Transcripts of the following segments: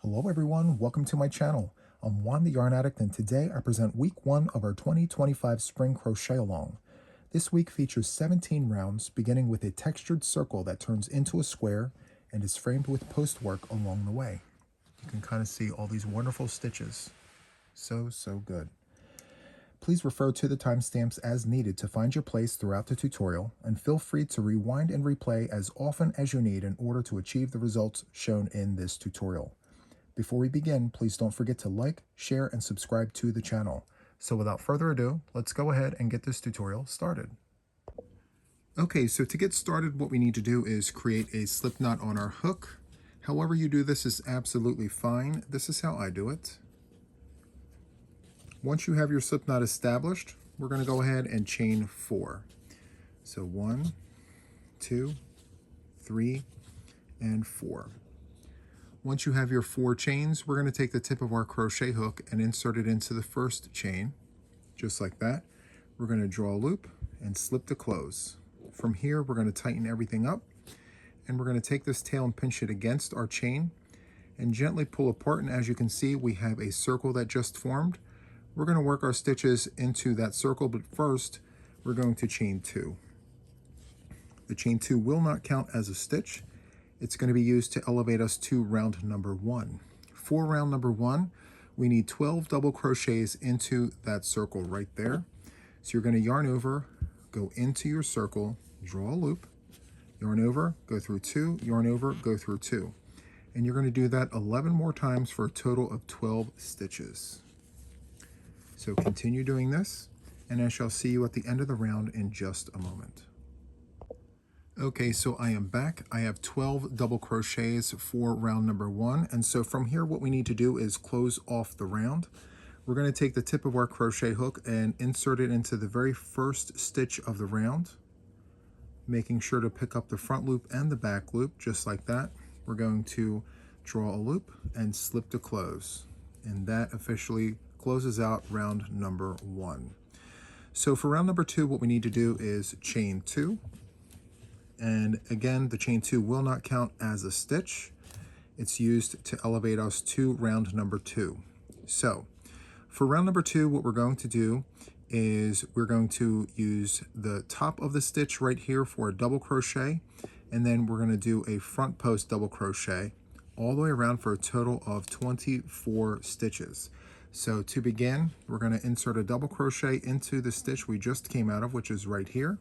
Hello everyone, welcome to my channel. I'm Juan the Yarn Addict, and today I present week 1 of our 2025 Spring Crochet Along. This week features 17 rounds, beginning with a textured circle that turns into a square and is framed with post work along the way. You can kind of see all these wonderful stitches. So good. Please refer to the timestamps as needed to find your place throughout the tutorial, and feel free to rewind and replay as often as you need in order to achieve the results shown in this tutorial. Before we begin, please don't forget to like, share, and subscribe to the channel. So without further ado, let's go ahead and get this tutorial started. Okay, so to get started, what we need to do is create a slip knot on our hook. However you do this is absolutely fine. This is how I do it. Once you have your slip knot established, we're going to go ahead and chain 4. So 1, 2, 3, and 4. Once you have your 4 chains, we're going to take the tip of our crochet hook and insert it into the first chain, just like that. We're going to draw a loop and slip to close. From here, we're going to tighten everything up, and we're going to take this tail and pinch it against our chain and gently pull apart. And as you can see, we have a circle that just formed. We're going to work our stitches into that circle, but first, we're going to chain 2. The chain 2 will not count as a stitch. It's going to be used to elevate us to round number 1. For round number 1, we need 12 double crochets into that circle right there. So you're going to yarn over, go into your circle, draw a loop, yarn over, go through 2, yarn over, go through 2. And you're going to do that 11 more times for a total of 12 stitches. So continue doing this, and I shall see you at the end of the round in just a moment. Okay, so I am back. I have 12 double crochets for round number 1. And so from here, what we need to do is close off the round. We're going to take the tip of our crochet hook and insert it into the very first stitch of the round, making sure to pick up the front loop and the back loop, just like that. We're going to draw a loop and slip to close. And that officially closes out round number 1. So for round number 2, what we need to do is chain 2. And again, the chain 2 will not count as a stitch. It's used to elevate us to round number 2. So for round number 2, what we're going to do is we're going to use the top of the stitch right here for a double crochet, and then we're going to do a front post double crochet all the way around for a total of 24 stitches. So to begin, we're going to insert a double crochet into the stitch we just came out of, which is right here.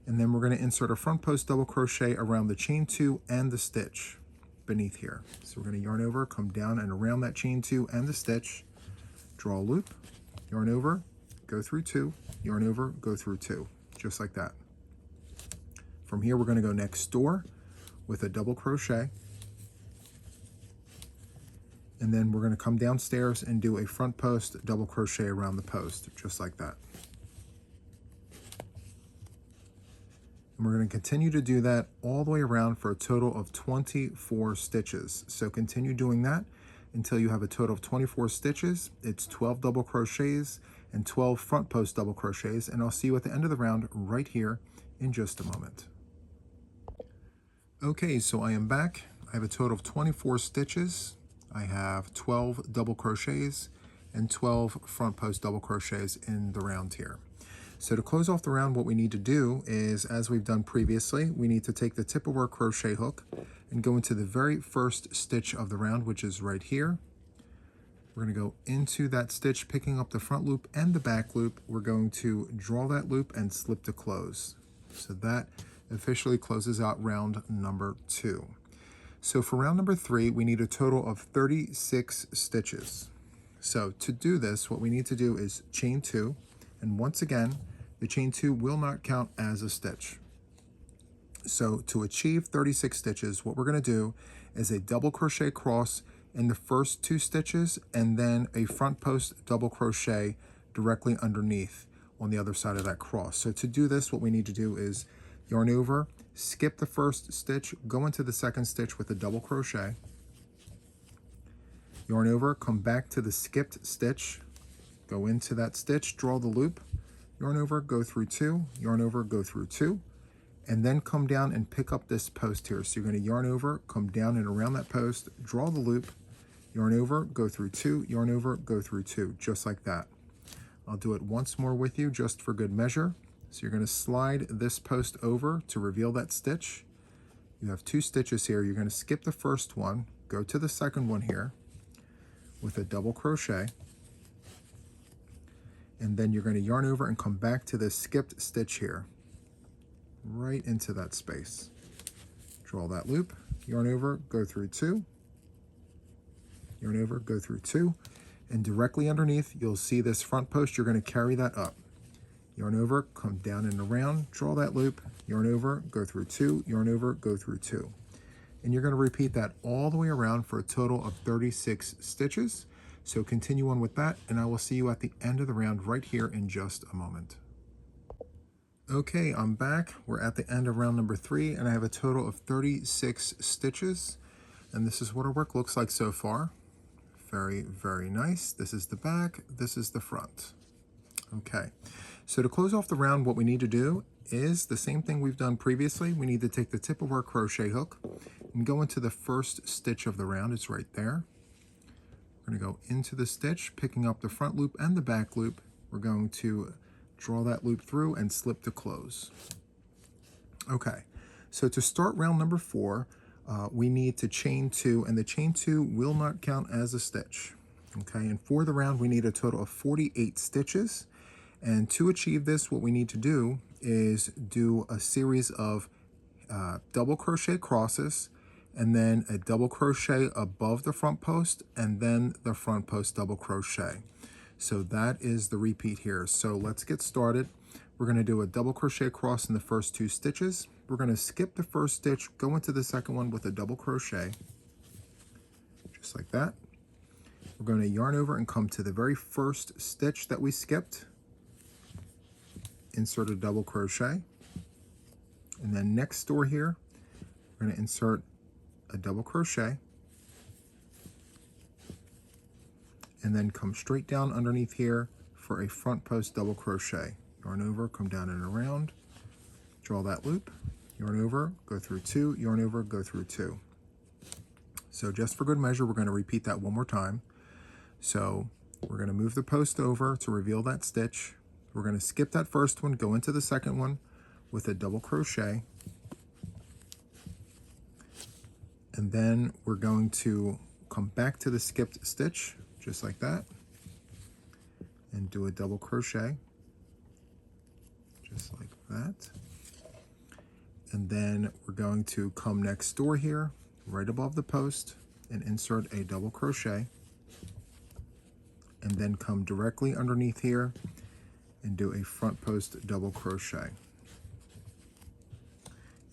And then we're going to insert a front post double crochet around the chain 2 and the stitch beneath here. So we're going to yarn over, come down and around that chain 2 and the stitch, draw a loop, yarn over, go through 2, yarn over, go through 2, just like that. From here, we're going to go next door with a double crochet. And then we're going to come downstairs and do a front post double crochet around the post, just like that. And we're going to continue to do that all the way around for a total of 24 stitches. So continue doing that until you have a total of 24 stitches. It's 12 double crochets and 12 front post double crochets, and I'll see you at the end of the round right here in just a moment. Okay, so I am back. I have a total of 24 stitches. I have 12 double crochets and 12 front post double crochets in the round here. So to close off the round, what we need to do is, as we've done previously, we need to take the tip of our crochet hook and go into the very first stitch of the round, which is right here. We're going to go into that stitch, picking up the front loop and the back loop. We're going to draw that loop and slip to close. So that officially closes out round number 2. So for round number 3, we need a total of 36 stitches. So to do this, what we need to do is chain 2, and once again, the chain 2 will not count as a stitch. So to achieve 36 stitches, what we're going to do is a double crochet across in the first 2 stitches, and then a front post double crochet directly underneath on the other side of that cross. So to do this, what we need to do is yarn over, skip the first stitch, go into the second stitch with a double crochet, yarn over, come back to the skipped stitch, go into that stitch, draw the loop, yarn over, go through 2, yarn over, go through 2, and then come down and pick up this post here. So you're going to yarn over, come down and around that post, draw the loop, yarn over, go through 2, yarn over, go through 2, just like that. I'll do it once more with you just for good measure. So you're going to slide this post over to reveal that stitch. You have 2 stitches here. You're going to skip the first one, go to the second one here with a double crochet, and then you're going to yarn over and come back to this skipped stitch here, right into that space. Draw that loop, yarn over, go through 2, yarn over, go through 2, and directly underneath you'll see this front post. You're going to carry that up. Yarn over, come down and around, draw that loop, yarn over, go through 2, yarn over, go through 2. And you're going to repeat that all the way around for a total of 36 stitches. So continue on with that, and I will see you at the end of the round right here in just a moment. Okay, I'm back. We're at the end of round number 3, and I have a total of 36 stitches. And this is what our work looks like so far. Very, very nice. This is the back, this is the front. Okay, so to close off the round, what we need to do is the same thing we've done previously. We need to take the tip of our crochet hook and go into the first stitch of the round. It's right there. We're going to go into the stitch, picking up the front loop and the back loop. We're going to draw that loop through and slip to close. Okay, so to start round number 4, we need to chain 2, and the chain 2 will not count as a stitch. Okay, and for the round we need a total of 48 stitches, and to achieve this what we need to do is do a series of double crochet crosses, and then a double crochet above the front post, and then the front post double crochet. So that is the repeat here. So let's get started. We're going to do a double crochet across in the first 2 stitches. We're going to skip the first stitch, go into the second one with a double crochet, just like that. We're going to yarn over and come to the very first stitch that we skipped, insert a double crochet, and then next door here, we're going to insert a double crochet, and then come straight down underneath here for a front post double crochet. Yarn over, come down and around, draw that loop, yarn over, go through 2, yarn over, go through 2. So just for good measure, we're going to repeat that one more time. So we're going to move the post over to reveal that stitch. We're going to skip that first one, go into the second one with a double crochet, and then we're going to come back to the skipped stitch, just like that, and do a double crochet, just like that. And then we're going to come next door here, right above the post, and insert a double crochet, and then come directly underneath here and do a front post double crochet.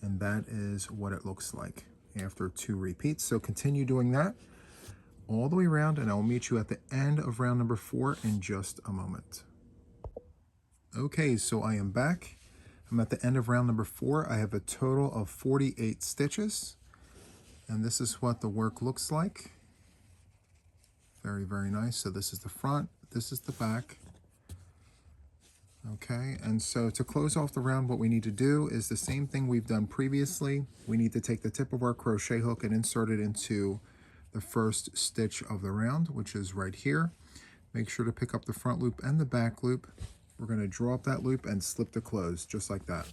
And that is what it looks like after 2 repeats. So continue doing that all the way around, and I'll meet you at the end of round number 4 in just a moment. Okay, so I am back. I'm at the end of round number 4. I have a total of 48 stitches, and this is what the work looks like. Very, very nice. So this is the front, this is the back. Okay, and so to close off the round, what we need to do is the same thing we've done previously. We need to take the tip of our crochet hook and insert it into the first stitch of the round, which is right here. Make sure to pick up the front loop and the back loop. We're going to draw up that loop and slip to close, just like that.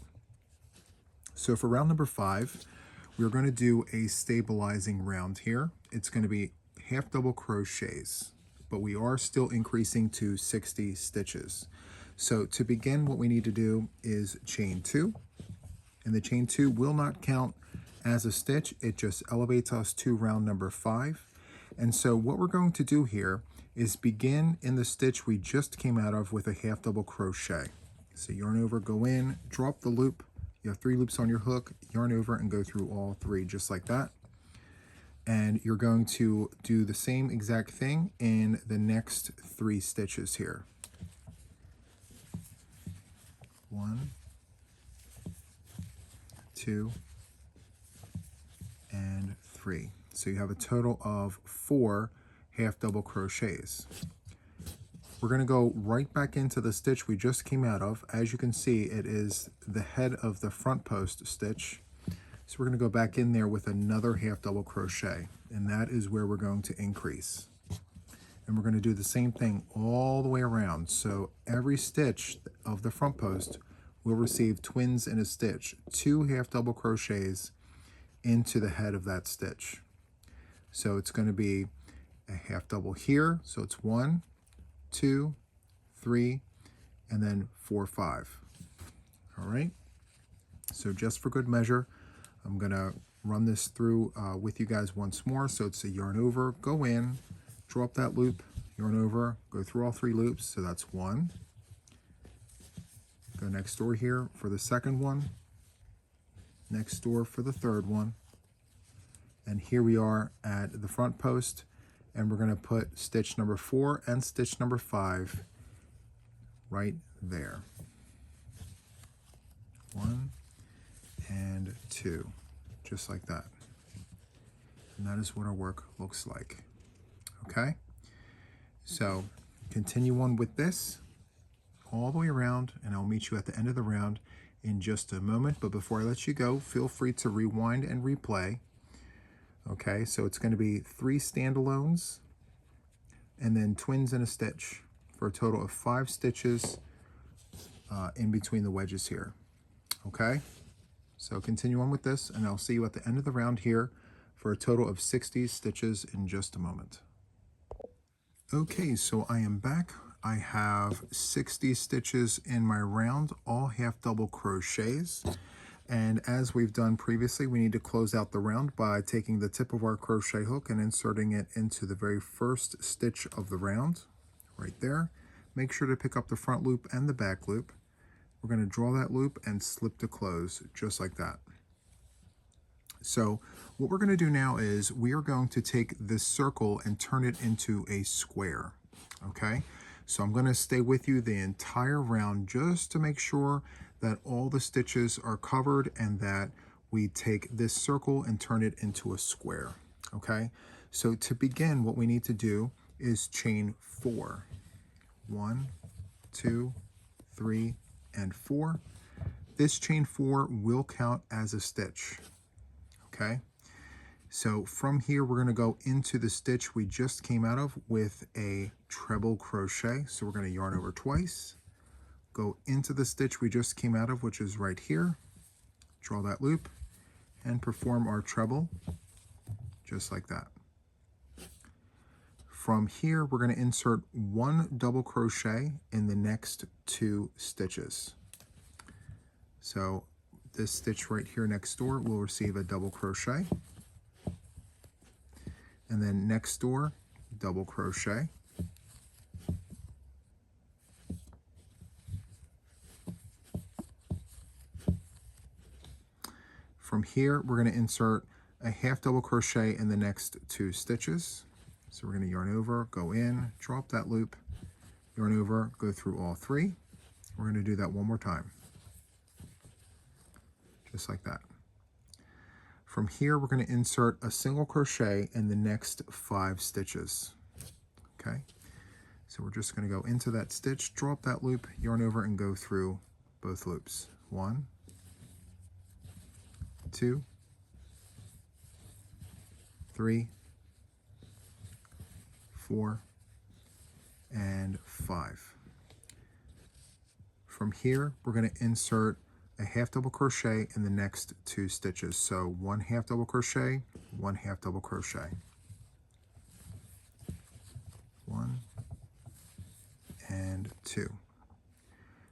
So for round number 5, we're going to do a stabilizing round here. It's going to be half double crochets, but we are still increasing to 60 stitches. So to begin, what we need to do is chain 2, and the chain 2 will not count as a stitch. It just elevates us to round number 5. And so what we're going to do here is begin in the stitch we just came out of with a half double crochet. So yarn over, go in, drop the loop. You have 3 loops on your hook, yarn over and go through all 3 just like that. And you're going to do the same exact thing in the next 3 stitches here. 1, 2, and 3. So you have a total of 4 half double crochets. We're going to go right back into the stitch we just came out of. As you can see, it is the head of the front post stitch. So we're going to go back in there with another half double crochet, and that is where we're going to increase. And we're going to do the same thing all the way around. So every stitch of the front post will receive twins in a stitch, 2 half double crochets into the head of that stitch. So it's going to be a half double here. So it's 1, 2, 3, and then 4, 5. All right. So just for good measure, I'm going to run this through with you guys once more. So it's a yarn over, go in, draw up that loop, yarn over, go through all 3 loops. So that's 1. Go next door here for the second one, next door for the third one. And here we are at the front post, and we're going to put stitch number 4 and stitch number 5 right there. 1 and 2, just like that. And that is what our work looks like. Okay, so continue on with this all the way around, and I'll meet you at the end of the round in just a moment. But before I let you go, feel free to rewind and replay. Okay, so it's going to be 3 standalones and then twins in a stitch for a total of 5 stitches in between the wedges here. Okay, so continue on with this, and I'll see you at the end of the round here for a total of 60 stitches in just a moment. Okay, so I am back. I have 60 stitches in my round, all half double crochets. And as we've done previously, we need to close out the round by taking the tip of our crochet hook and inserting it into the very first stitch of the round, right there. Make sure to pick up the front loop and the back loop. We're going to draw that loop and slip to close, just like that. So what we're going to do now is we are going to take this circle and turn it into a square, okay? So I'm going to stay with you the entire round just to make sure that all the stitches are covered and that we take this circle and turn it into a square, okay? So to begin, what we need to do is chain 4. 1, 2, 3, and 4. This chain 4 will count as a stitch, okay? So from here, we're going to go into the stitch we just came out of with a treble crochet. So we're going to yarn over twice, go into the stitch we just came out of, which is right here, draw that loop, and perform our treble, just like that. From here, we're going to insert 1 double crochet in the next 2 stitches. So this stitch right here next door will receive a double crochet. And then next door, double crochet. From here, we're going to insert a half double crochet in the next 2 stitches. So we're going to yarn over, go in, draw up that loop, yarn over, go through all 3. We're going to do that one more time, just like that. From here, we're going to insert a single crochet in the next 5 stitches. Okay, so we're just going to go into that stitch, draw up that loop, yarn over, and go through both loops. 1, 2, 3, 4, and 5. From here, we're going to insert a half double crochet in the next 2 stitches. So 1 half double crochet, 1 half double crochet. 1 and 2.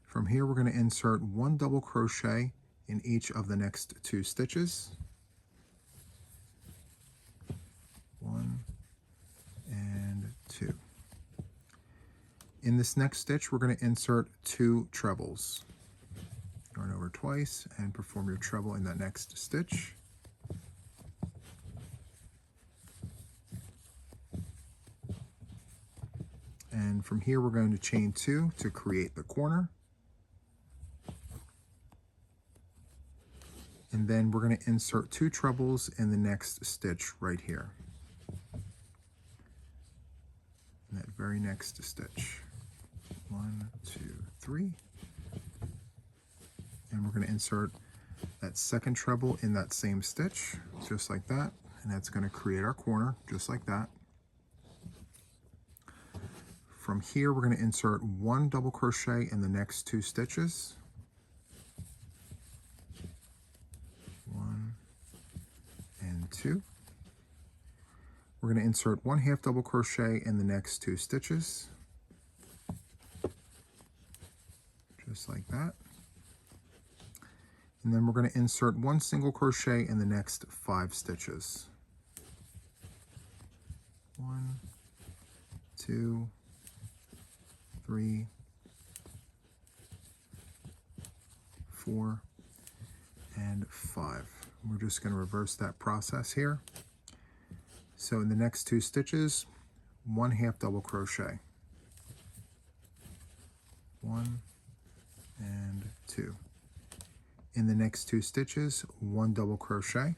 From here, we're going to insert 1 double crochet in each of the next 2 stitches. 1 and 2. In this next stitch, we're going to insert 2 trebles. Yarn over twice and perform your treble in that next stitch. And from here, we're going to chain 2 to create the corner. And then we're going to insert 2 trebles in the next stitch right here. In that very next stitch. 1, 2, 3. And we're going to insert that second treble in that same stitch, just like that. And that's going to create our corner, just like that. From here, we're going to insert 1 double crochet in the next 2 stitches. 1 and 2. We're going to insert 1 half double crochet in the next 2 stitches, just like that. And then we're going to insert 1 single crochet in the next 5 stitches. 1, 2, 3, 4, and 5. We're just going to reverse that process here. So in the next 2 stitches, 1 half double crochet. 1 and 2. In the next 2 stitches, 1 double crochet.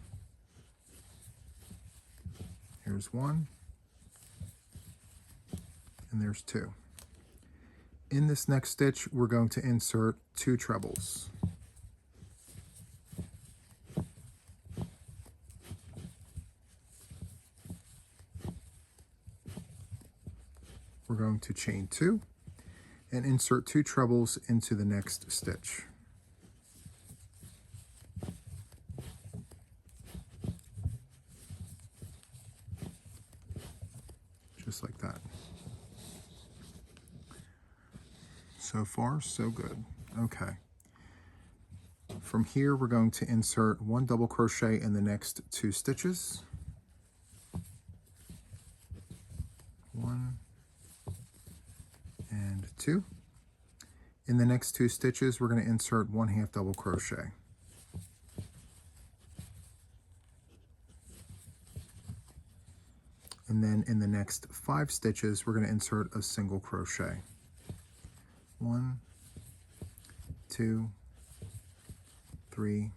Here's 1, and there's 2. In this next stitch, we're going to insert 2 trebles. We're going to chain 2 and insert 2 trebles into the next stitch. Just like that. So far, so good. Okay. From here, we're going to insert 1 double crochet in the next 2 stitches. 1 and 2. In the next 2 stitches, we're going to insert 1 half double crochet. And then in the next 5 stitches, we're going to insert a single crochet. 1, 2, 3,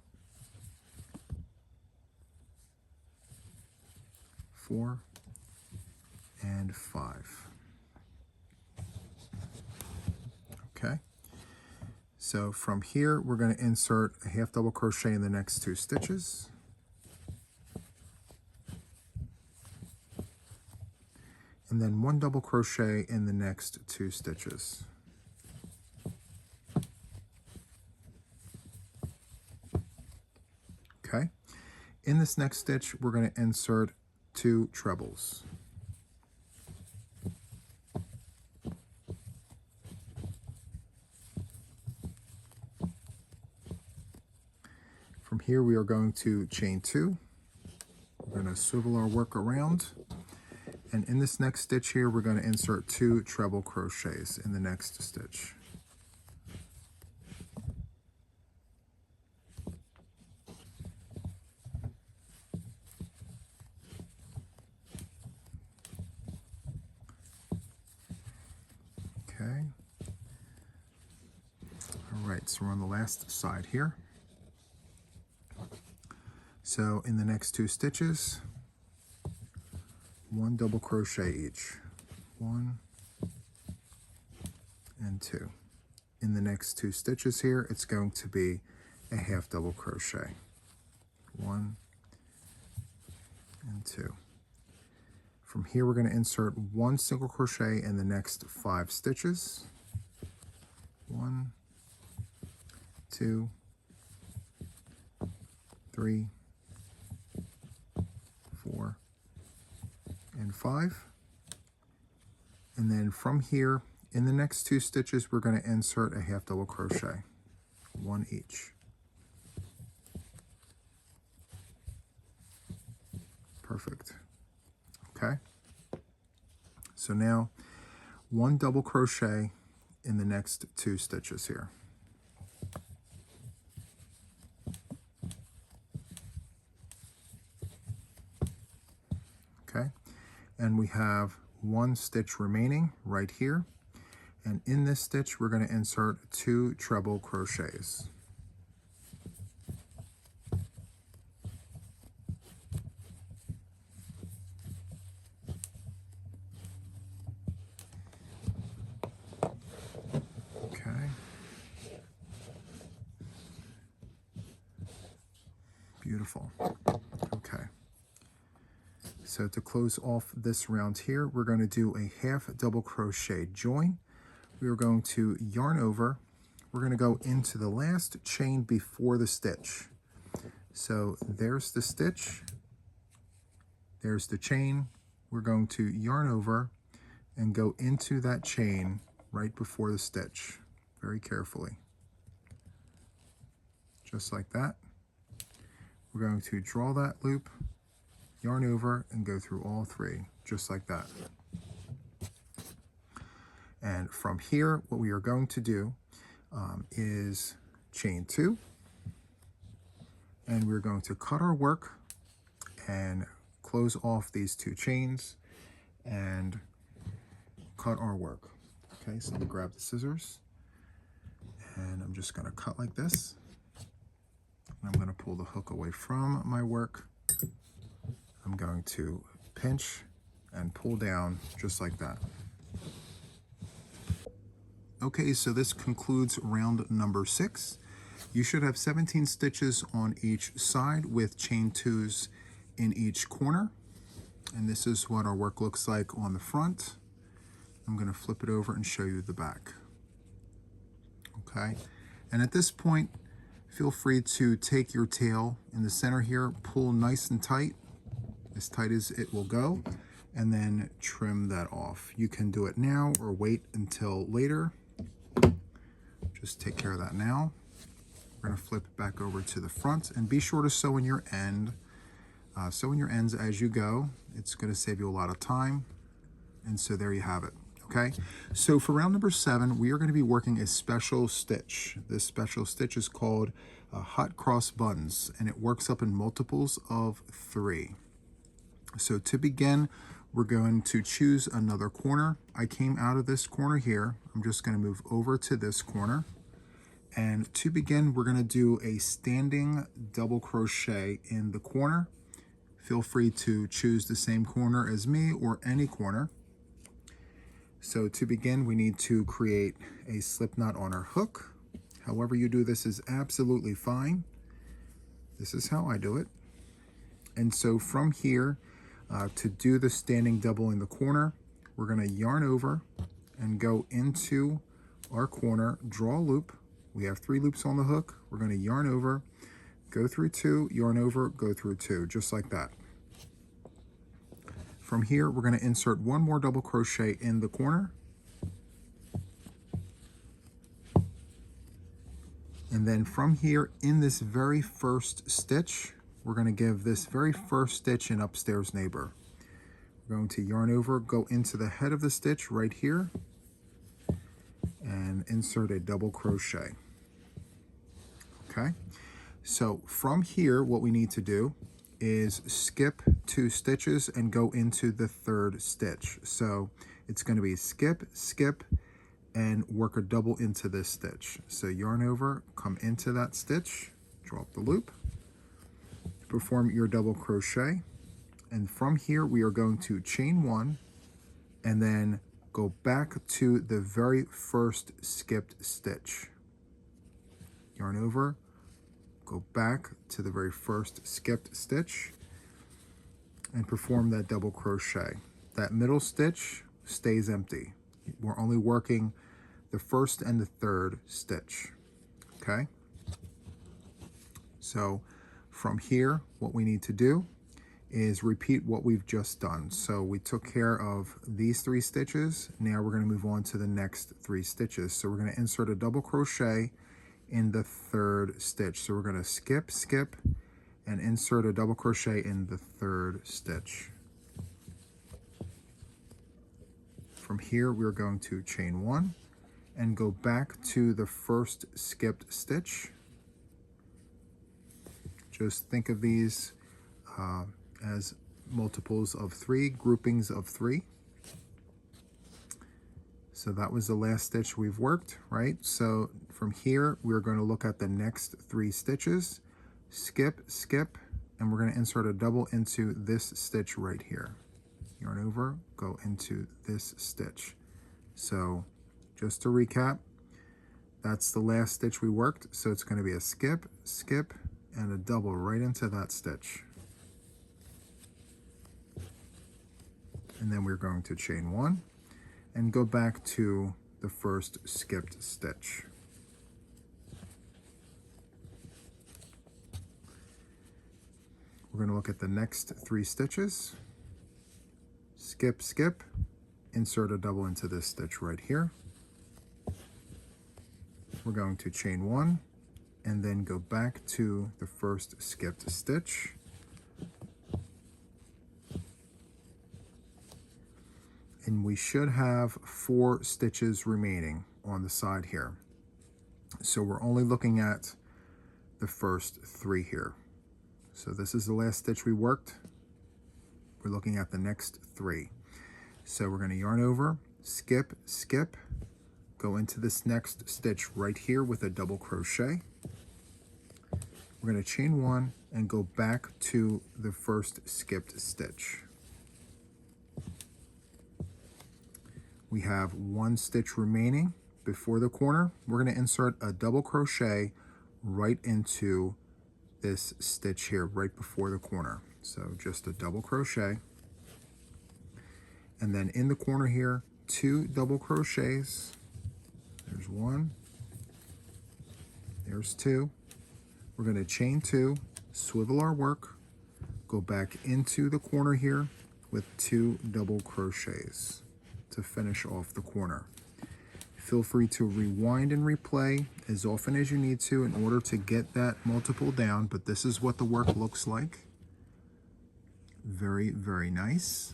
4, and 5. Okay. So from here, we're going to insert a half double crochet in the next 2 stitches. And then 1 double crochet in the next 2 stitches. Okay. In this next stitch, we're going to insert 2 trebles. From here, we are going to chain 2. We're going to swivel our work around. And in this next stitch here, we're going to insert 2 treble crochets in the next stitch. Okay. All right, so we're on the last side here. So in the next 2 stitches, 1 double crochet each. 1 and 2. In the next 2 stitches here, it's going to be a half double crochet. 1 and 2. From here, we're going to insert 1 single crochet in the next 5 stitches. 1, 2, 3, 4, and 5. And then from here, in the next 2 stitches, we're going to insert a half double crochet, 1 each. Perfect. Okay. So now 1 double crochet in the next 2 stitches here. Okay. And we have 1 stitch remaining right here. And in this stitch, we're going to insert 2 treble crochets. Beautiful. Okay. So to close off this round here, we're going to do a half double crochet join. We are going to yarn over. We're going to go into the last chain before the stitch. So there's the stitch. There's the chain. We're going to yarn over and go into that chain right before the stitch, very carefully. Just like that. We're going to draw that loop, yarn over, and go through all three, just like that. And from here, what we are going to do is chain 2, and we're going to cut our work and close off these 2 chains and cut our work. Okay, so I'm gonna grab the scissors and I'm just gonna cut like this. I'm gonna pull the hook away from my work. I'm going to pinch and pull down just like that. Okay, so this concludes round number 6. You should have 17 stitches on each side with chain 2s in each corner. And this is what our work looks like on the front. I'm going to flip it over and show you the back. Okay, and at this point, feel free to take your tail in the center here, pull nice and tight as it will go, and then trim that off. You can do it now or wait until later. Just take care of that now. We're going to flip it back over to the front, and be sure to sew in your end. Sew in your ends as you go. It's going to save you a lot of time. And so there you have it. Okay, so for round number 7, we are going to be working a special stitch. This special stitch is called hot cross buttons, and it works up in multiples of 3. So to begin, we're going to choose another corner. I came out of this corner here. I'm just going to move over to this corner. And to begin, we're going to do a standing double crochet in the corner. Feel free to choose the same corner as me or any corner. So to begin, we need to create a slip knot on our hook. However you do this is absolutely fine. This is how I do it. And so from here, to do the standing double in the corner, we're going to yarn over and go into our corner, draw a loop. We have 3 loops on the hook. We're going to yarn over, go through 2, yarn over, go through 2, just like that. From here, we're going to insert 1 more double crochet in the corner. And then from here, in this very first stitch, we're going to give this very first stitch an upstairs neighbor. We're going to yarn over, go into the head of the stitch right here, and insert a double crochet. Okay, so from here, what we need to do is skip 2 stitches and go into the 3rd stitch. So it's going to be skip, skip, and work a double into this stitch. So yarn over, come into that stitch, draw up the loop, perform your double crochet, and from here we are going to chain 1 and then go back to the very first skipped stitch. Yarn over, go back to the very first skipped stitch and perform that double crochet. That middle stitch stays empty. We're only working the 1st and the 3rd stitch. Okay, so from here, what we need to do is repeat what we've just done. So we took care of these 3 stitches. Now we're going to move on to the next 3 stitches. So we're going to insert a double crochet in the 3rd stitch. So we're going to skip, skip, and insert a double crochet in the 3rd stitch. From here, we're going to chain 1 and go back to the first skipped stitch. Just think of these as multiples of 3, groupings of 3. So that was the last stitch we've worked, right? So from here, we're going to look at the next 3 stitches, skip, skip, and we're going to insert a double into this stitch right here. Yarn over, go into this stitch. So just to recap, that's the last stitch we worked. So it's going to be a skip, skip, and a double right into that stitch. And then we're going to chain 1 and go back to the first skipped stitch. We're going to look at the next 3 stitches. Skip, skip, insert a double into this stitch right here. We're going to chain 1 and then go back to the first skipped stitch. And we should have 4 stitches remaining on the side here. So we're only looking at the first 3 here. So this is the last stitch we worked. We're looking at the next 3. So we're going to yarn over, skip, skip, go into this next stitch right here with a double crochet. We're going to chain 1 and go back to the first skipped stitch. We have 1 stitch remaining before the corner. We're going to insert a double crochet right into this stitch here right before the corner. So just a double crochet. And then in the corner here, 2 double crochets. There's 1. There's 2. We're going to chain 2, swivel our work, go back into the corner here with 2 double crochets to finish off the corner. Feel free to rewind and replay as often as you need to in order to get that multiple down, but this is what the work looks like. Very, very nice.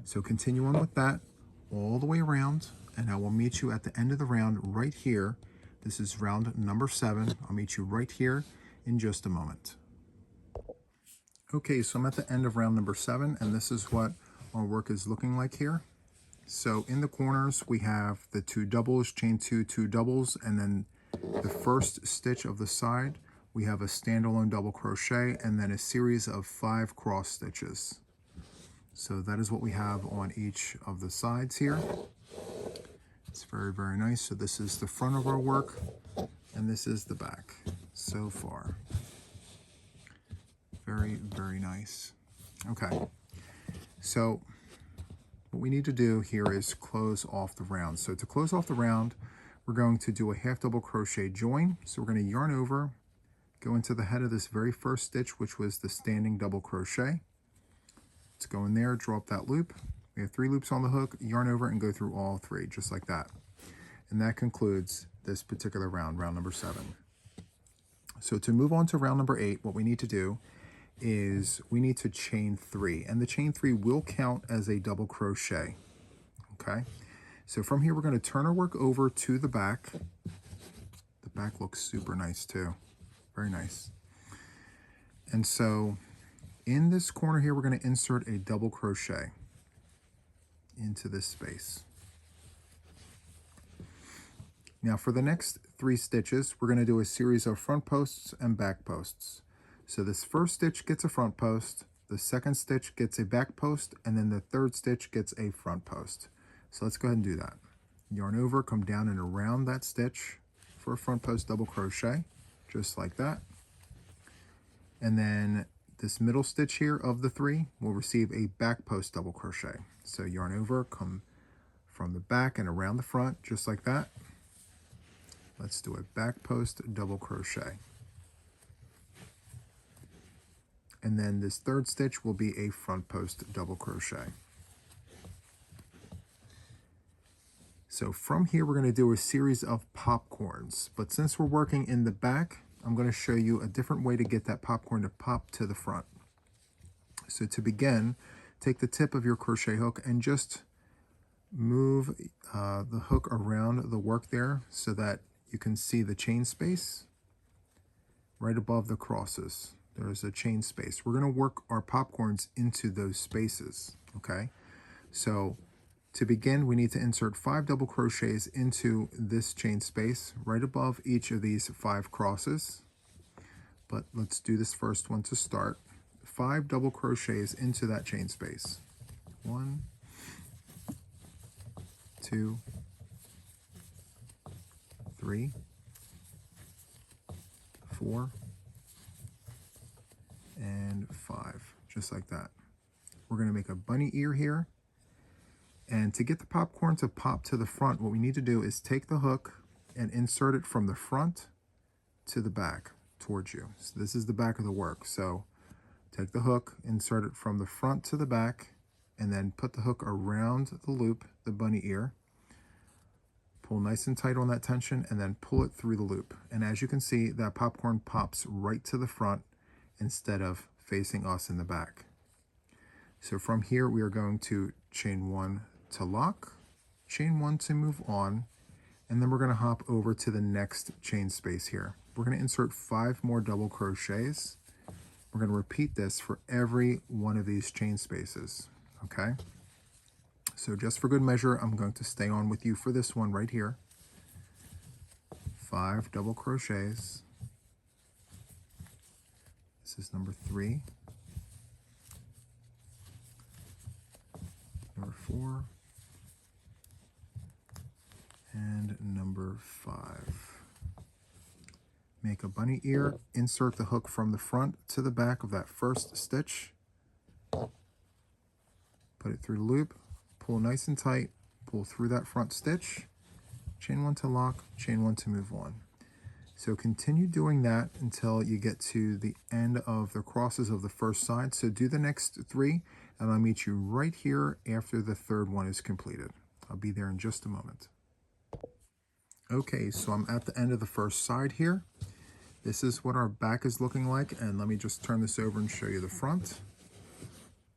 So continue on with that all the way around, and I will meet you at the end of the round right here. This is round number 7. I'll meet you right here in just a moment. Okay, so I'm at the end of round number 7, and this is what our work is looking like here. So in the corners, we have the 2 doubles, chain 2, 2 doubles, and then the first stitch of the side, we have a standalone double crochet, and then a series of 5 cross stitches. So that is what we have on each of the sides here. It's very, very nice. So this is the front of our work, and this is the back so far. Very, very nice. Okay, so what we need to do here is close off the round. So to close off the round, we're going to do a half double crochet join. So we're going to yarn over, go into the head of this very first stitch, which was the standing double crochet. Let's go in there, draw up that loop. We have 3 loops on the hook, yarn over, and go through all 3, just like that. And that concludes this particular round, round number 7. So to move on to round number 8, what we need to do is we need to chain 3, and the chain 3 will count as a double crochet. Okay, so from here we're going to turn our work over to the back. The back looks super nice too, very nice. And so in this corner here, we're going to insert a double crochet into this space. Now for the next 3 stitches, we're going to do a series of front posts and back posts. So this first stitch gets a front post, the second stitch gets a back post, and then the third stitch gets a front post. So let's go ahead and do that. Yarn over, come down and around that stitch for a front post double crochet, just like that. And then this middle stitch here of the 3 will receive a back post double crochet. So yarn over, come from the back and around the front, just like that. Let's do a back post double crochet. And then this third stitch will be a front post double crochet. So from here, we're going to do a series of popcorns. But since we're working in the back, I'm going to show you a different way to get that popcorn to pop to the front. So to begin, take the tip of your crochet hook and just move the hook around the work there so that you can see the chain space right above the crosses. There's a chain space. We're going to work our popcorns into those spaces, okay? So to begin, we need to insert 5 double crochets into this chain space right above each of these 5 crosses. But let's do this first one to start. 5 double crochets into that chain space. 1, 2, 3, 4, and 5, just like that. We're going to make a bunny ear here. And to get the popcorn to pop to the front, what we need to do is take the hook and insert it from the front to the back towards you. So this is the back of the work. So take the hook, insert it from the front to the back, and then put the hook around the loop, the bunny ear. Pull nice and tight on that tension, and then pull it through the loop. And as you can see, that popcorn pops right to the front instead of facing us in the back. So from here, we are going to chain 1 to lock, chain 1 to move on, and then we're going to hop over to the next chain space here. We're going to insert 5 more double crochets. We're going to repeat this for every one of these chain spaces, okay? So just for good measure, I'm going to stay on with you for this one right here. 5 double crochets. This is number 3. Number 4. And number 5. Make a bunny ear, insert the hook from the front to the back of that first stitch. Put it through the loop, pull nice and tight, pull through that front stitch, chain 1 to lock, chain 1 to move on. So continue doing that until you get to the end of the crosses of the first side. So do the next 3, and I'll meet you right here after the third one is completed. I'll be there in just a moment. Okay, so I'm at the end of the first side here. This is what our back is looking like, and let me just turn this over and show you the front.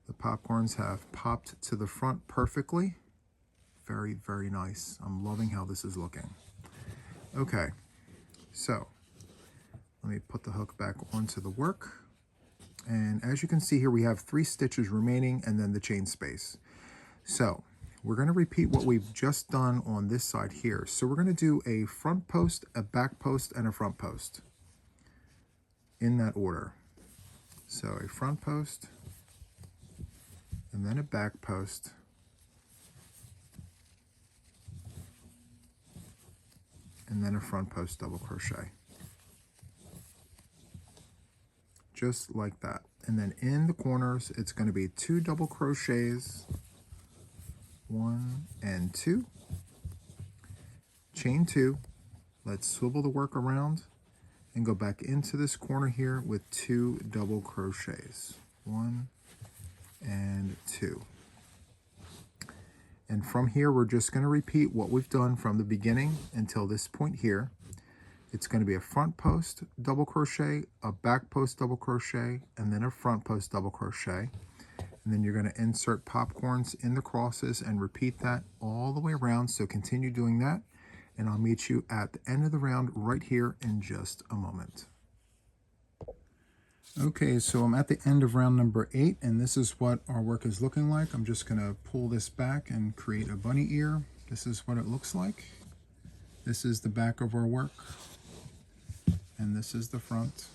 The popcorns have popped to the front perfectly. Very, very nice. I'm loving how this is looking. Okay, so let me put the hook back onto the work. And as you can see here, we have 3 stitches remaining and then the chain space. So we're going to repeat what we've just done on this side here. So we're going to do a front post, a back post, and a front post in that order. So a front post, and then a back post, and then a front post double crochet. Just like that. And then in the corners, it's going to be 2 double crochets, 1 and 2, chain 2, let's swivel the work around and go back into this corner here with 2 double crochets, 1 and 2. And from here, we're just going to repeat what we've done from the beginning until this point here. It's going to be a front post double crochet, a back post double crochet, and then a front post double crochet. And then you're going to insert popcorns in the crosses and repeat that all the way around. So continue doing that, and I'll meet you at the end of the round right here in just a moment. Okay, so I'm at the end of round number 8, and this is what our work is looking like. I'm just going to pull this back and create a bunny ear. This is what it looks like. This is the back of our work, and this is the front.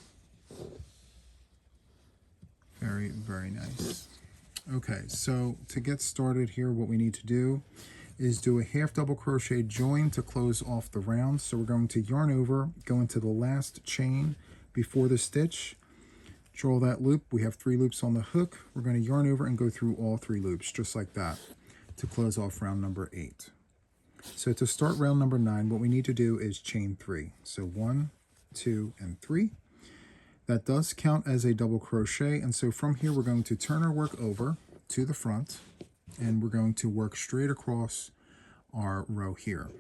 Very, very nice. Okay, so to get started here, what we need to do is do a half double crochet join to close off the round. So we're going to yarn over, go into the last chain before the stitch, draw that loop. We have 3 loops on the hook. We're going to yarn over and go through all 3 loops just like that to close off round number 8. So to start round number 9, what we need to do is chain 3. So 1, 2, and 3. That does count as a double crochet, and so from here we're going to turn our work over to the front, and we're going to work straight across our row here,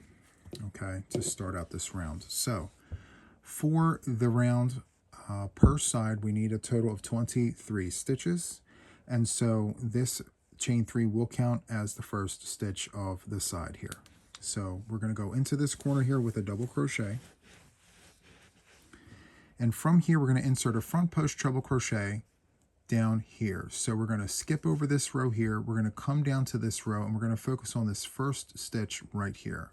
okay, to start out this round. So for the round per side, we need a total of 23 stitches, and so this chain 3 will count as the first stitch of the side here. So we're going to go into this corner here with a double crochet. And from here, we're going to insert a front post treble crochet down here. So we're going to skip over this row here. We're going to come down to this row, and we're going to focus on this first stitch right here.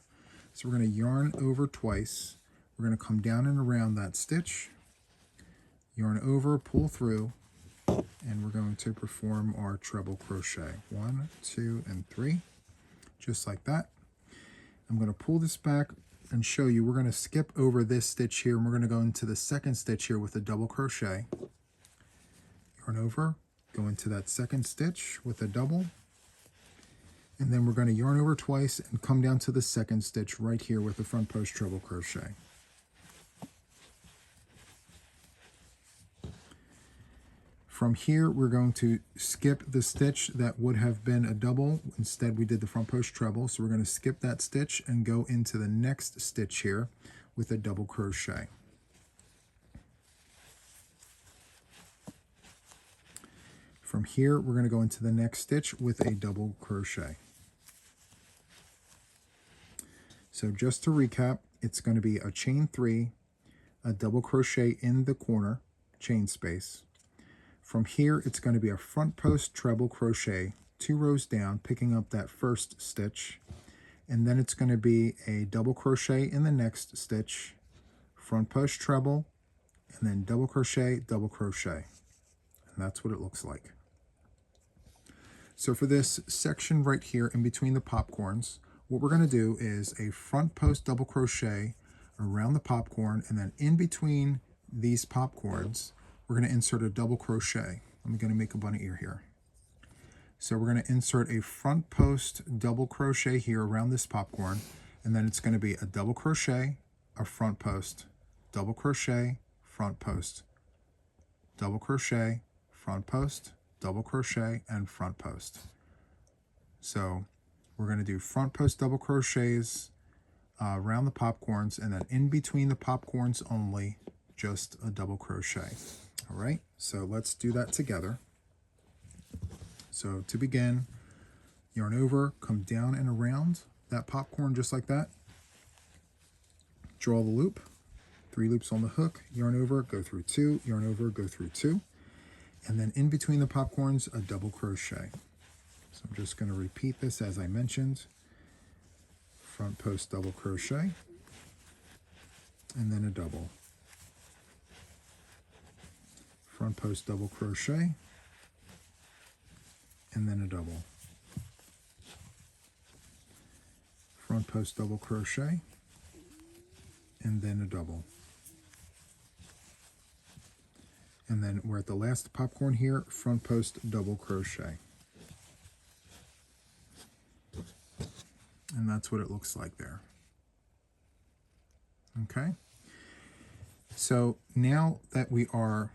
So we're going to yarn over twice. We're going to come down and around that stitch, yarn over, pull through, and we're going to perform our treble crochet. 1, 2, and 3, just like that. I'm going to pull this back, and show you, we're going to skip over this stitch here, and we're going to go into the second stitch here with a double crochet. Yarn over, go into that second stitch with a double, and then we're going to yarn over twice and come down to the second stitch right here with the front post treble crochet. From here, we're going to skip the stitch that would have been a double. Instead, we did the front post treble, so we're going to skip that stitch and go into the next stitch here with a double crochet. From here, we're going to go into the next stitch with a double crochet. So just to recap, it's going to be a chain 3, a double crochet in the corner, chain space. From here, it's going to be a front post treble crochet, 2 rows down, picking up that first stitch, and then it's going to be a double crochet in the next stitch, front post treble, and then double crochet, and that's what it looks like. So for this section right here in between the popcorns, what we're going to do is a front post double crochet around the popcorn, and then in between these popcorns, we're going to insert a double crochet. I'm going to make a bunny ear here. So we're going to insert a front post double crochet here around this popcorn, and then it's going to be a double crochet, a front post, double crochet, front post, double crochet, front post, double crochet, and front post. So we're going to do front post double crochets around the popcorns, and then in between the popcorns only, just a double crochet. All right, so let's do that together. So to begin, yarn over, come down and around that popcorn just like that. Draw the loop, 3 loops on the hook, yarn over, go through 2, yarn over, go through 2, and then in between the popcorns, a double crochet. So I'm just going to repeat this as I mentioned. Front post double crochet, and then a double. Front post double crochet, and then a double. Front post double crochet, and then a double. And then we're at the last popcorn here, front post double crochet. And that's what it looks like there. Okay. So now that we are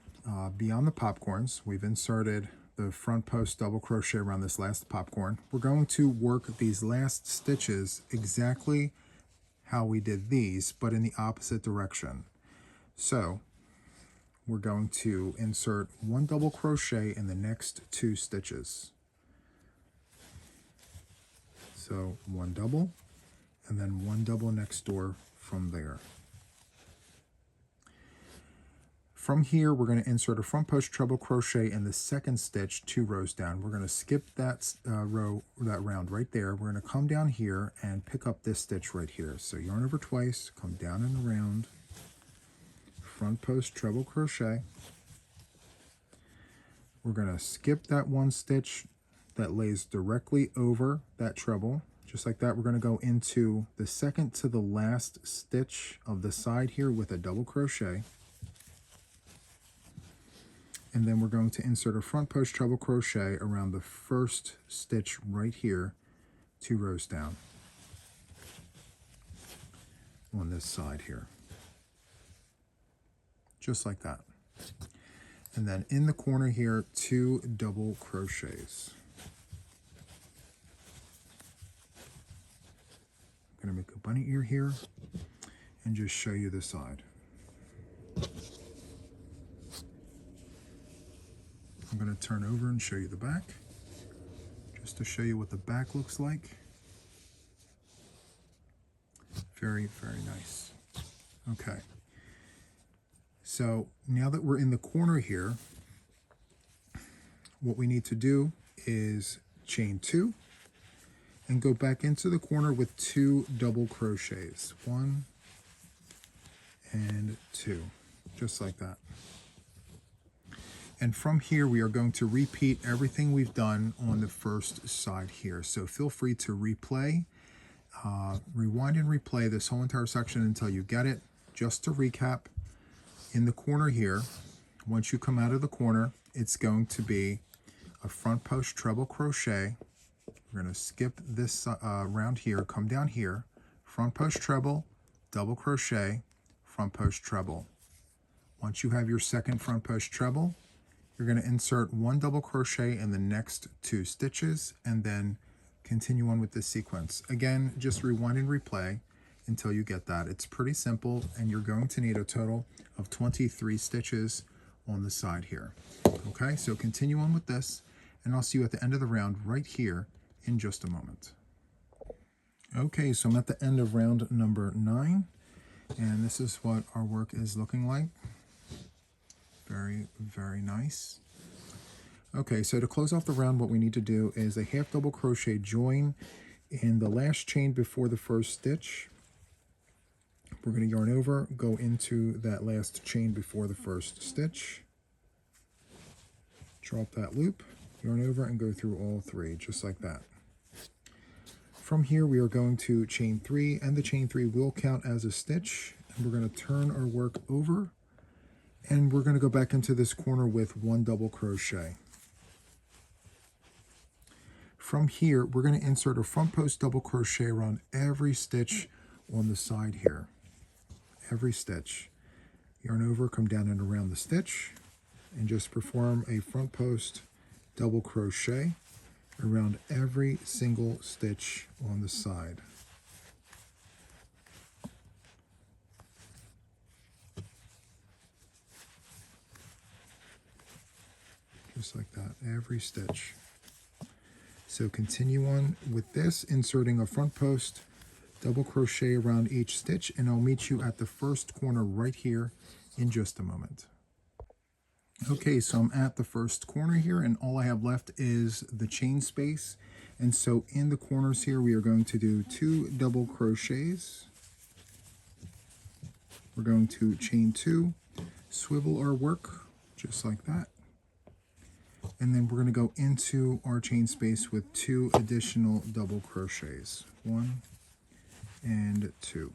beyond the popcorns, we've inserted the front post double crochet around this last popcorn. We're going to work these last stitches exactly how we did these, but in the opposite direction. So we're going to insert 1 double crochet in the next 2 stitches. So 1 double, and then 1 double next door from there. From here, we're going to insert a front post treble crochet in the second stitch 2 rows down. We're going to skip that round right there. We're going to come down here and pick up this stitch right here. So yarn over twice, come down and around, front post treble crochet. We're going to skip that 1 stitch that lays directly over that treble. Just like that, we're going to go into the second to the last stitch of the side here with a double crochet. And then we're going to insert a front post treble crochet around the first stitch right here, 2 rows down on this side here. Just like that. And then in the corner here, 2 double crochets. I'm going to make a bunny ear here and just show you the side. I'm going to turn over and show you the back, just to show you what the back looks like. Very, very nice. Okay. So now that we're in the corner here, what we need to do is chain 2 and go back into the corner with 2 double crochets. 1 and 2, just like that. And from here, we are going to repeat everything we've done on the first side here. So feel free to replay rewind and replay this whole entire section until you get it. Just to recap, in the corner here, once you come out of the corner, it's going to be a front post treble crochet. We're going to skip this round here, come down here, front post treble, double crochet, front post treble. Once you have your second front post treble, you're going to insert 1 double crochet in the next 2 stitches and then continue on with this sequence. Again, just rewind and replay until you get that. It's pretty simple, and you're going to need a total of 23 stitches on the side here. Okay, so continue on with this, and I'll see you at the end of the round right here in just a moment. Okay, so I'm at the end of round number 9, and this is what our work is looking like. Very, very nice. Okay, so to close off the round, what we need to do is a half double crochet join in the last chain before the first stitch. We're going to yarn over, go into that last chain before the first stitch, drop that loop, yarn over, and go through all 3, just like that. From here, we are going to chain 3, and the chain 3 will count as a stitch, and we're going to turn our work over, and we're going to go back into this corner with 1 double crochet. From here, we're going to insert a front post double crochet around every stitch on the side here. Every stitch. Yarn over, come down and around the stitch, and just perform a front post double crochet around every single stitch on the side. Just like that, every stitch. So continue on with this, inserting a front post double crochet around each stitch, and I'll meet you at the first corner right here in just a moment. Okay, so I'm at the first corner here, and all I have left is the chain space. And so in the corners here, we are going to do 2 double crochets. We're going to chain 2, swivel our work just like that. And then we're going to go into our chain space with 2 additional double crochets. 1 and 2.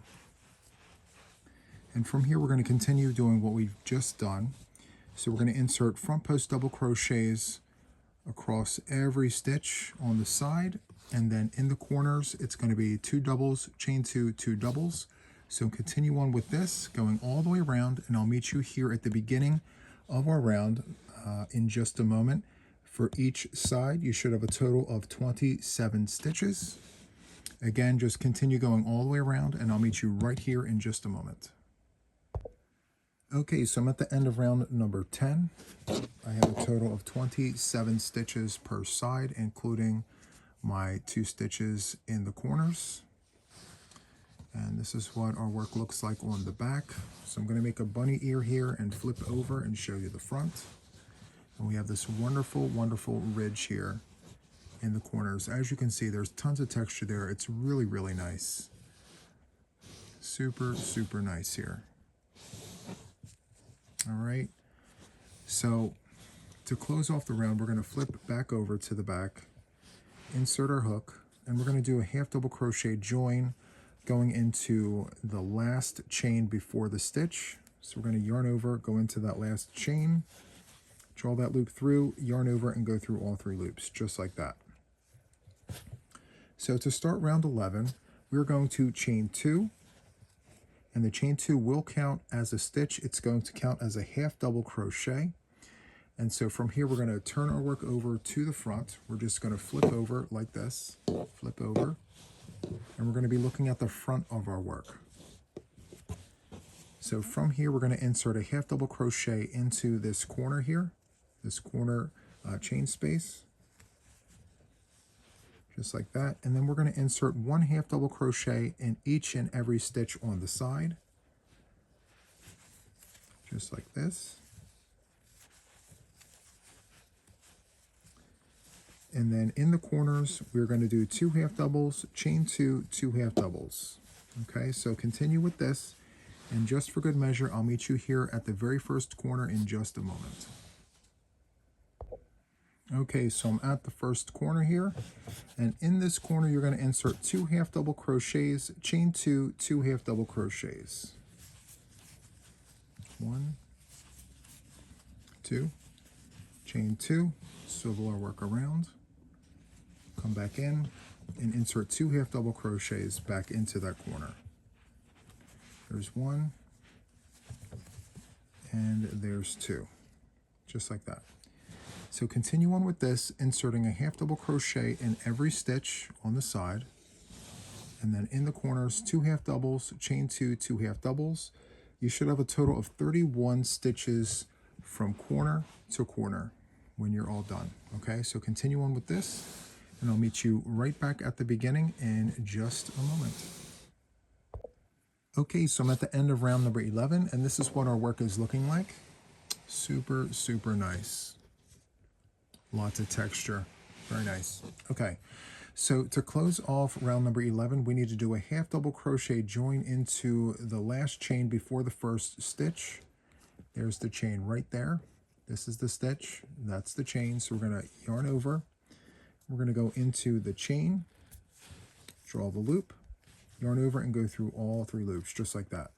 And from here, we're going to continue doing what we've just done. So we're going to insert front post double crochets across every stitch on the side, and then in the corners it's going to be 2 doubles, chain 2, 2 doubles. So continue on with this, going all the way around, and I'll meet you here at the beginning of our round in just a moment. For each side, you should have a total of 27 stitches. Again, just continue going all the way around, and I'll meet you right here in just a moment. Okay, so I'm at the end of round number 10. I have a total of 27 stitches per side, including my 2 stitches in the corners. And this is what our work looks like on the back. So I'm going to make a bunny ear here and flip over and show you the front. And we have this wonderful, wonderful ridge here in the corners. As you can see, there's tons of texture there. It's really, really nice. Super, super nice here. All right, so to close off the round, we're going to flip back over to the back, insert our hook, and we're going to do a half double crochet join going into the last chain before the stitch. So we're going to yarn over, go into that last chain, draw that loop through, yarn over, and go through all 3 loops, just like that. So to start round 11, we're going to chain 2. And the chain 2 will count as a stitch. It's going to count as a half double crochet. And so from here, we're going to turn our work over to the front. We're just going to flip over like this, flip over, and we're going to be looking at the front of our work. So from here, we're going to insert a half double crochet into this corner here, this corner chain space, just like that. And then we're going to insert 1 half double crochet in each and every stitch on the side, just like this. And then in the corners, we're going to do 2 half doubles, chain 2, 2 half doubles. Okay, so continue with this, and just for good measure, I'll meet you here at the very first corner in just a moment. Okay, so I'm at the first corner here, and in this corner you're going to insert 2 half double crochets, chain 2, 2 half double crochets. 1, 2, chain 2, swivel our work around, come back in, and insert 2 half double crochets back into that corner. There's 1, and there's 2, just like that. So continue on with this, inserting a half double crochet in every stitch on the side, and then in the corners, 2 half doubles, chain 2, 2 half doubles. You should have a total of 31 stitches from corner to corner when you're all done. Okay, so continue on with this, and I'll meet you right back at the beginning in just a moment. Okay, so I'm at the end of round number 11, and this is what our work is looking like. Super, super nice. Lots of texture. Very nice. Okay, so to close off round number 11, we need to do a half double crochet join into the last chain before the first stitch. There's the chain right there. This is the stitch. That's the chain. So we're going to yarn over. We're going to go into the chain, draw the loop, yarn over, and go through all 3 loops, just like that.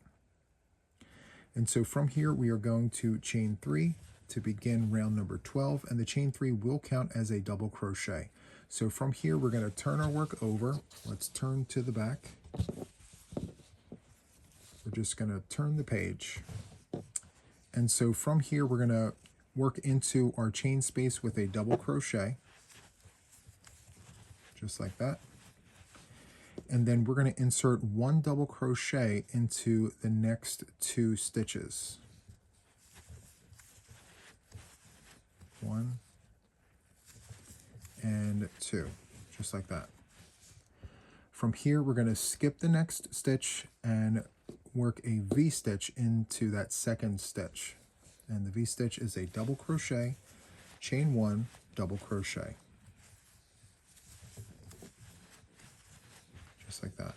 And so from here, we are going to chain 3 to begin round number 12, and the chain 3 will count as a double crochet. So from here, we're going to turn our work over. Let's turn to the back. We're just going to turn the page. And so from here, we're going to work into our chain space with a double crochet, just like that. And then we're going to insert 1 double crochet into the next 2 stitches. 1 and 2, just like that. From here, we're going to skip the next stitch and work a V-stitch into that second stitch. And the V-stitch is a double crochet, chain 1, double crochet. Just like that.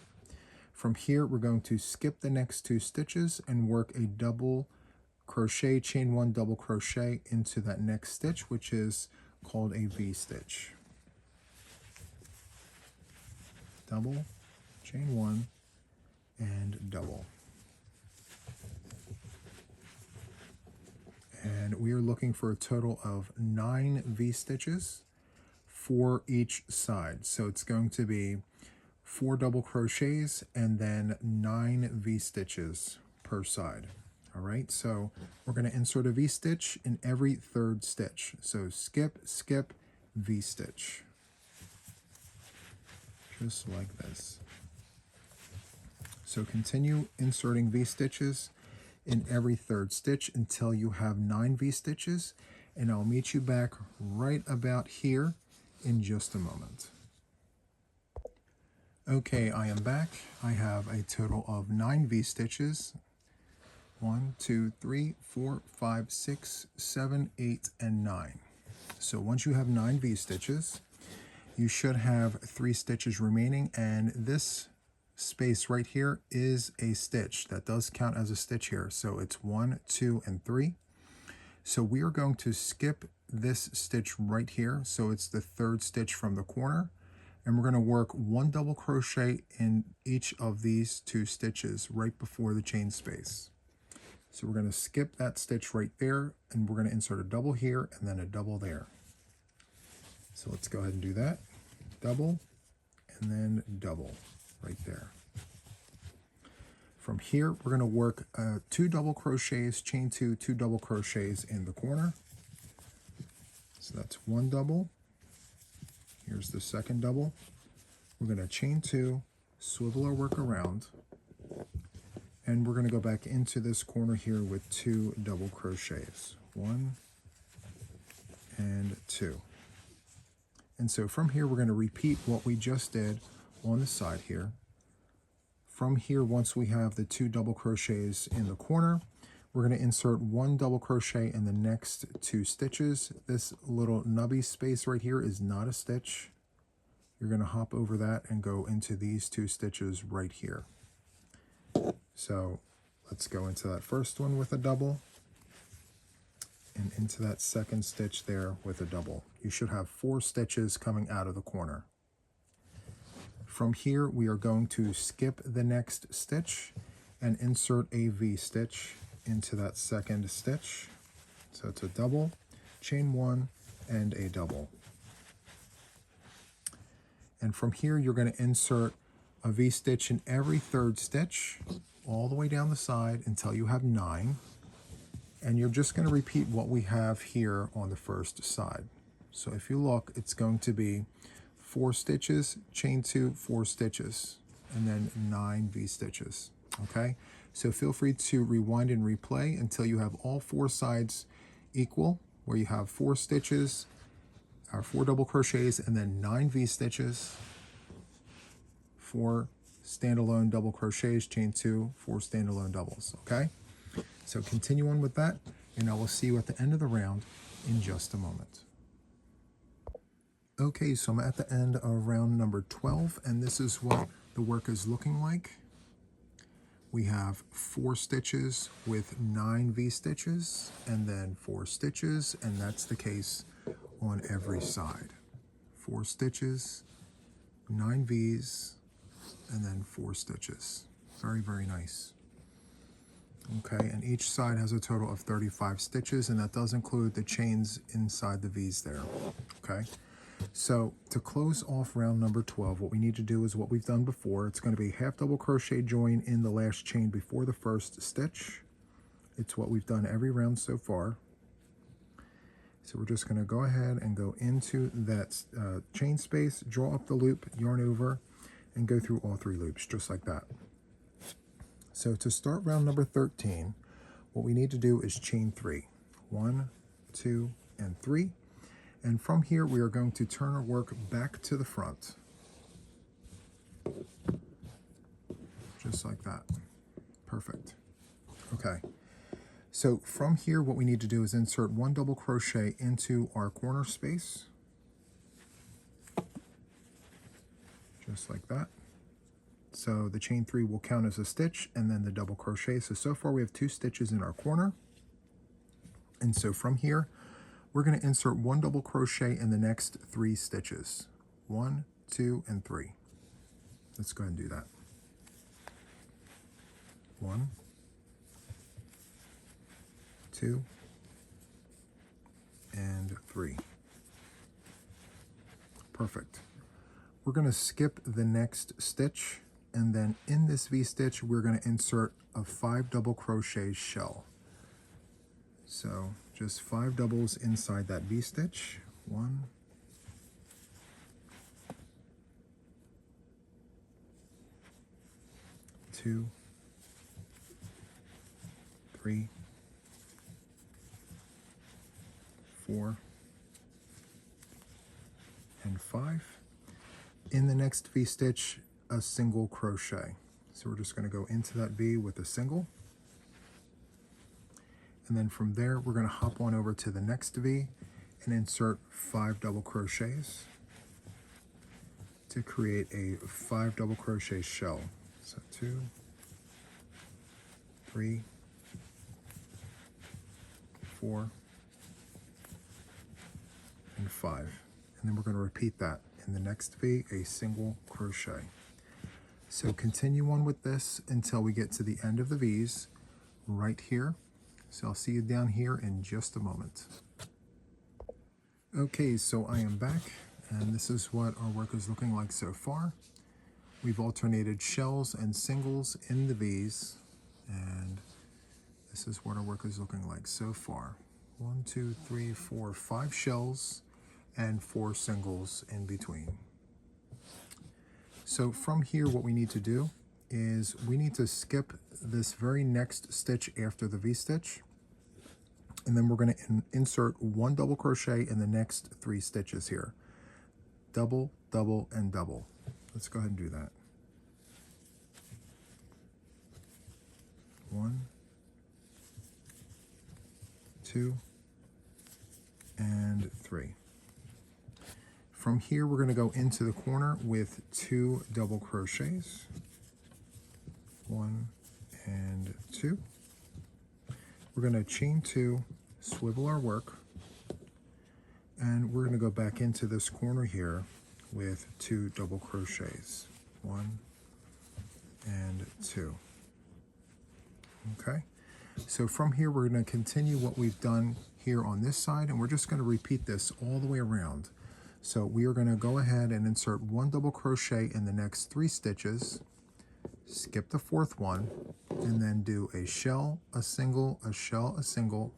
From here, we're going to skip the next 2 stitches and work a double crochet, chain 1, double crochet into that next stitch, which is called a V-stitch. Double, chain 1, and double. And we are looking for a total of 9 V-stitches for each side. So it's going to be 4 double crochets and then 9 V-stitches per side. All right, so we're going to insert a V-stitch in every 3rd stitch. So skip, skip, V-stitch. Just like this. So continue inserting V-stitches in every 3rd stitch until you have 9 V-stitches, and I'll meet you back right about here in just a moment. Okay, I am back. I have a total of 9 V-stitches. 1, 2, 3, 4, 5, 6, 7, 8, and 9. So once you have 9 V-stitches, you should have 3 stitches remaining, and this space right here is a stitch. That does count as a stitch here. So it's 1, 2, and 3. So we are going to skip this stitch right here. So it's the 3rd stitch from the corner. And we're going to work 1 double crochet in each of these 2 stitches right before the chain space. So we're going to skip that stitch right there, and we're going to insert a double here and then a double there. So let's go ahead and do that. Double, and then double right there. From here, we're going to work 2 double crochets, chain 2, 2 double crochets in the corner. So that's 1 double. Here's the 2nd double. We're going to chain 2, swivel our work around, and we're going to go back into this corner here with 2 double crochets. 1 and 2. And so from here, we're going to repeat what we just did on the side here. From here, once we have the 2 double crochets in the corner, we're going to insert 1 double crochet in the next 2 stitches. This little nubby space right here is not a stitch. You're going to hop over that and go into these 2 stitches right here. So let's go into that first one with a double. and into that second stitch there with a double. You should have 4 stitches coming out of the corner. From here, we are going to skip the next stitch and insert a V-stitch into that second stitch. So it's a double, chain 1, and a double. And from here, you're going to insert a V-stitch in every 3rd stitch, all the way down the side until you have 9. And you're just going to repeat what we have here on the first side. So if you look, it's going to be 4 stitches, chain 2, 4 stitches, and then 9 V-stitches, okay? So feel free to rewind and replay until you have all 4 sides equal, where you have 4 stitches, or 4 double crochets, and then 9 V-stitches, 4 standalone double crochets, chain 2, 4 standalone doubles, okay? So continue on with that, and I will see you at the end of the round in just a moment. Okay, so I'm at the end of round number 12, and this is what the work is looking like. We have 4 stitches with 9 V-stitches, and then 4 stitches, and that's the case on every side. 4 stitches, 9 V's, and then 4 stitches. Very, very nice. Okay, and each side has a total of 35 stitches, and that does include the chains inside the V's there. Okay, so to close off round number 12, what we need to do is what we've done before. It's going to be half double crochet join in the last chain before the first stitch. It's what we've done every round so far. So we're just going to go ahead and go into that chain space, draw up the loop, yarn over, and go through all 3 loops, just like that. So to start round number 13, what we need to do is chain 3. 1, 2, and 3. And from here, we are going to turn our work back to the front. Just like that. Perfect. Okay. So from here, what we need to do is insert 1 double crochet into our corner space. Just like that. So the chain 3 will count as a stitch, and then the double crochet. So far we have 2 stitches in our corner. And so from here, we're going to insert 1 double crochet in the next 3 stitches. 1, 2, and 3. Let's go ahead and do that. 1, 2, and 3. Perfect. We're going to skip the next stitch, and then in this V-stitch, we're going to insert a 5 double crochet shell. So just 5 doubles inside that V-stitch. 1, 2, 3, 4, and 5. In the next V-stitch, a single crochet. So we're just going to go into that V with a single. And then from there, we're going to hop on over to the next V and insert 5 double crochets to create a 5 double crochet shell. So 2, 3, 4, and 5. And then we're going to repeat that in the next V, a single crochet. So continue on with this until we get to the end of the V's right here. So I'll see you down here in just a moment. Okay, so I am back, and this is what our work is looking like so far. We've alternated shells and singles in the V's, and this is what our work is looking like so far. 1, 2, 3, 4, 5 shells and 4 singles in between. So from here, what we need to do is we need to skip this very next stitch after the V-stitch, and then we're going to insert 1 double crochet in the next 3 stitches here. Double, double, and double. Let's go ahead and do that. 1, 2, and 3. From here, we're going to go into the corner with 2 double crochets. 1 and 2. We're going to chain 2, swivel our work, and we're going to go back into this corner here with 2 double crochets. 1 and 2. Okay, so from here we're going to continue what we've done here on this side, and we're just going to repeat this all the way around. So we are going to go ahead and insert 1 double crochet in the next 3 stitches, skip the 4th one, and then do a shell, a single, a shell, a single,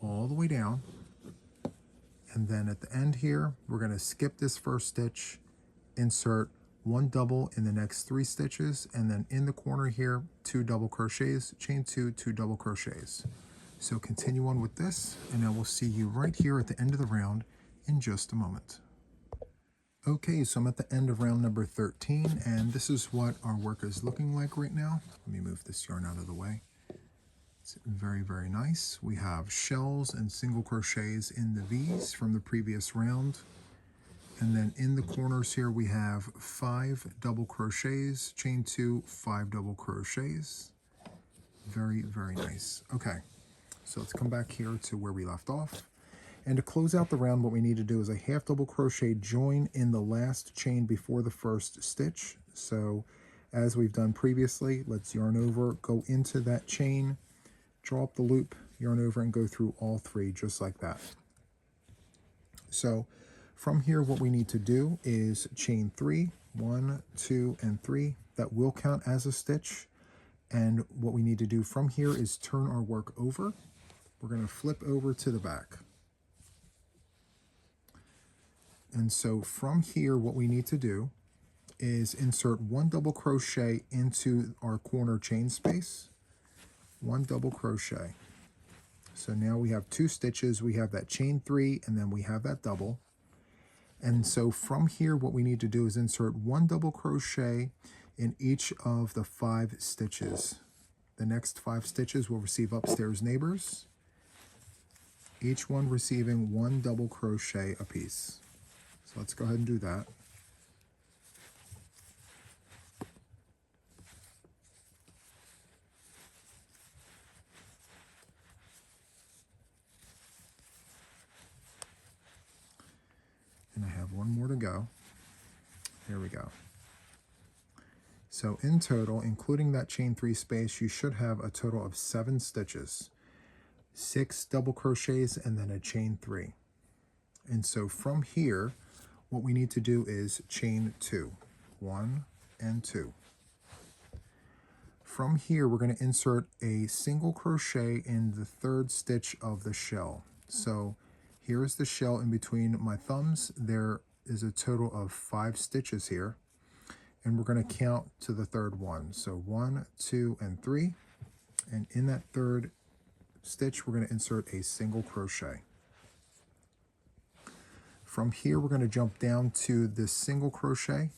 all the way down. And then at the end here, we're going to skip this 1st stitch, insert 1 double in the next 3 stitches, and then in the corner here, 2 double crochets, chain 2, 2 double crochets. So continue on with this, and I will see you right here at the end of the round in just a moment. Okay, so I'm at the end of round number 13, and this is what our work is looking like right now. Let me move this yarn out of the way. It's very, very nice. We have shells and single crochets in the V's from the previous round. And then in the corners here, we have 5 double crochets, chain 2, 5 double crochets. Very, very nice. Okay, so let's come back here to where we left off. And to close out the round, what we need to do is a half double crochet join in the last chain before the 1st stitch. So as we've done previously, let's yarn over, go into that chain, draw up the loop, yarn over, and go through all 3 just like that. So from here, what we need to do is chain 3, 1, 2, and 3. That will count as a stitch. And what we need to do from here is turn our work over. We're going to flip over to the back. And so from here, what we need to do is insert 1 double crochet into our corner chain space, 1 double crochet. So now we have 2 stitches, we have that chain 3, and then we have that double. And so from here, what we need to do is insert 1 double crochet in each of the 5 stitches. The next 5 stitches will receive upstairs neighbors, each one receiving 1 double crochet apiece. So let's go ahead and do that. And I have 1 more to go. There we go. So in total, including that chain 3 space, you should have a total of 7 stitches, 6 double crochets, and then a chain 3. And so from here, what we need to do is chain 2, 1 and 2. From here, we're going to insert a single crochet in the 3rd stitch of the shell. So here is the shell in between my thumbs. There is a total of 5 stitches here, and we're going to count to the 3rd one. So 1, 2, and 3. And in that 3rd stitch, we're going to insert a single crochet. From here, we're going to jump down to this single crochet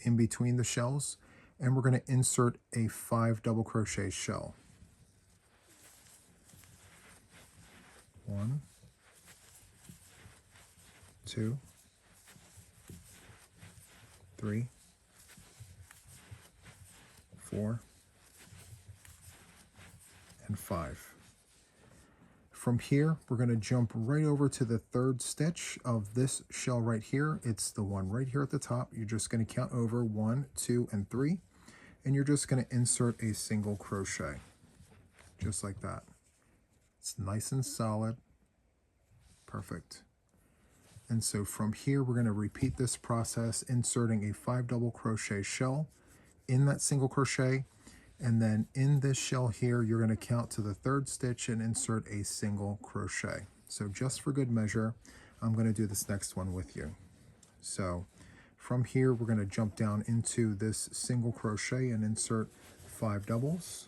in between the shells, and we're going to insert a 5 double crochet shell. 1, 2, 3, 4, and 5. From here, we're going to jump right over to the 3rd stitch of this shell right here. It's the one right here at the top. You're just going to count over 1, 2, and 3, and you're just going to insert a single crochet, just like that. It's nice and solid. Perfect. And so from here, we're going to repeat this process, inserting a 5 double crochet shell in that single crochet. And then in this shell here, you're going to count to the 3rd stitch and insert a single crochet. So just for good measure, I'm going to do this next one with you. So from here, we're going to jump down into this single crochet and insert 5 doubles.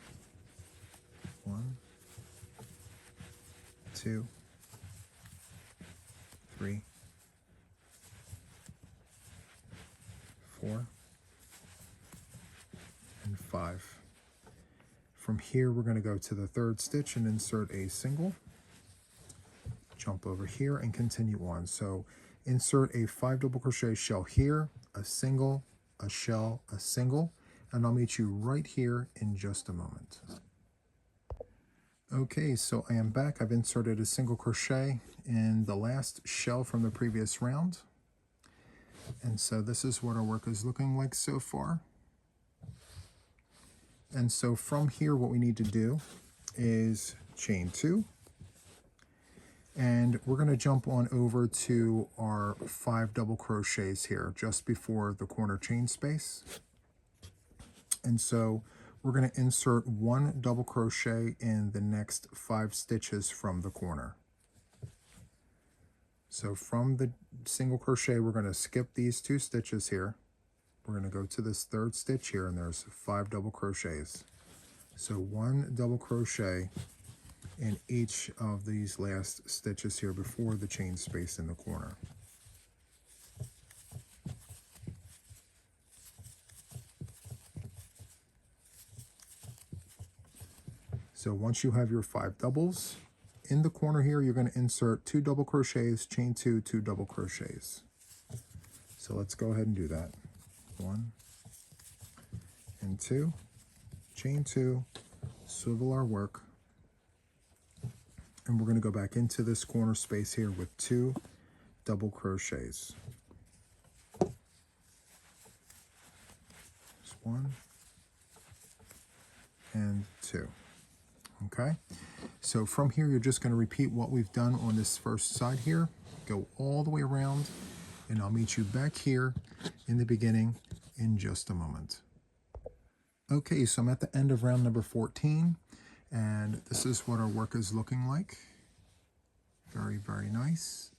1, 2, 3, 4, and 5. From here, we're going to go to the 3rd stitch and insert a single, jump over here, and continue on. So insert a 5 double crochet shell here, a single, a shell, a single, and I'll meet you right here in just a moment. Okay, so I am back. I've inserted a single crochet in the last shell from the previous round. And so this is what our work is looking like so far. And so from here, what we need to do is chain 2. And we're going to jump on over to our 5 double crochets here just before the corner chain space. And so we're going to insert 1 double crochet in the next 5 stitches from the corner. So from the single crochet, we're going to skip these 2 stitches here. We're going to go to this 3rd stitch here, and there's 5 double crochets. So 1 double crochet in each of these last stitches here before the chain space in the corner. So once you have your 5 doubles, in the corner here, you're going to insert 2 double crochets, chain 2, 2 double crochets. So let's go ahead and do that. 1 and 2, chain 2, swivel our work, and we're going to go back into this corner space here with 2 double crochets. Just 1 and 2. Okay, so from here you're just going to repeat what we've done on this first side here, go all the way around, and I'll meet you back here in the beginning in just a moment. Okay, so I'm at the end of round number 14, and this is what our work is looking like. Very, very nice.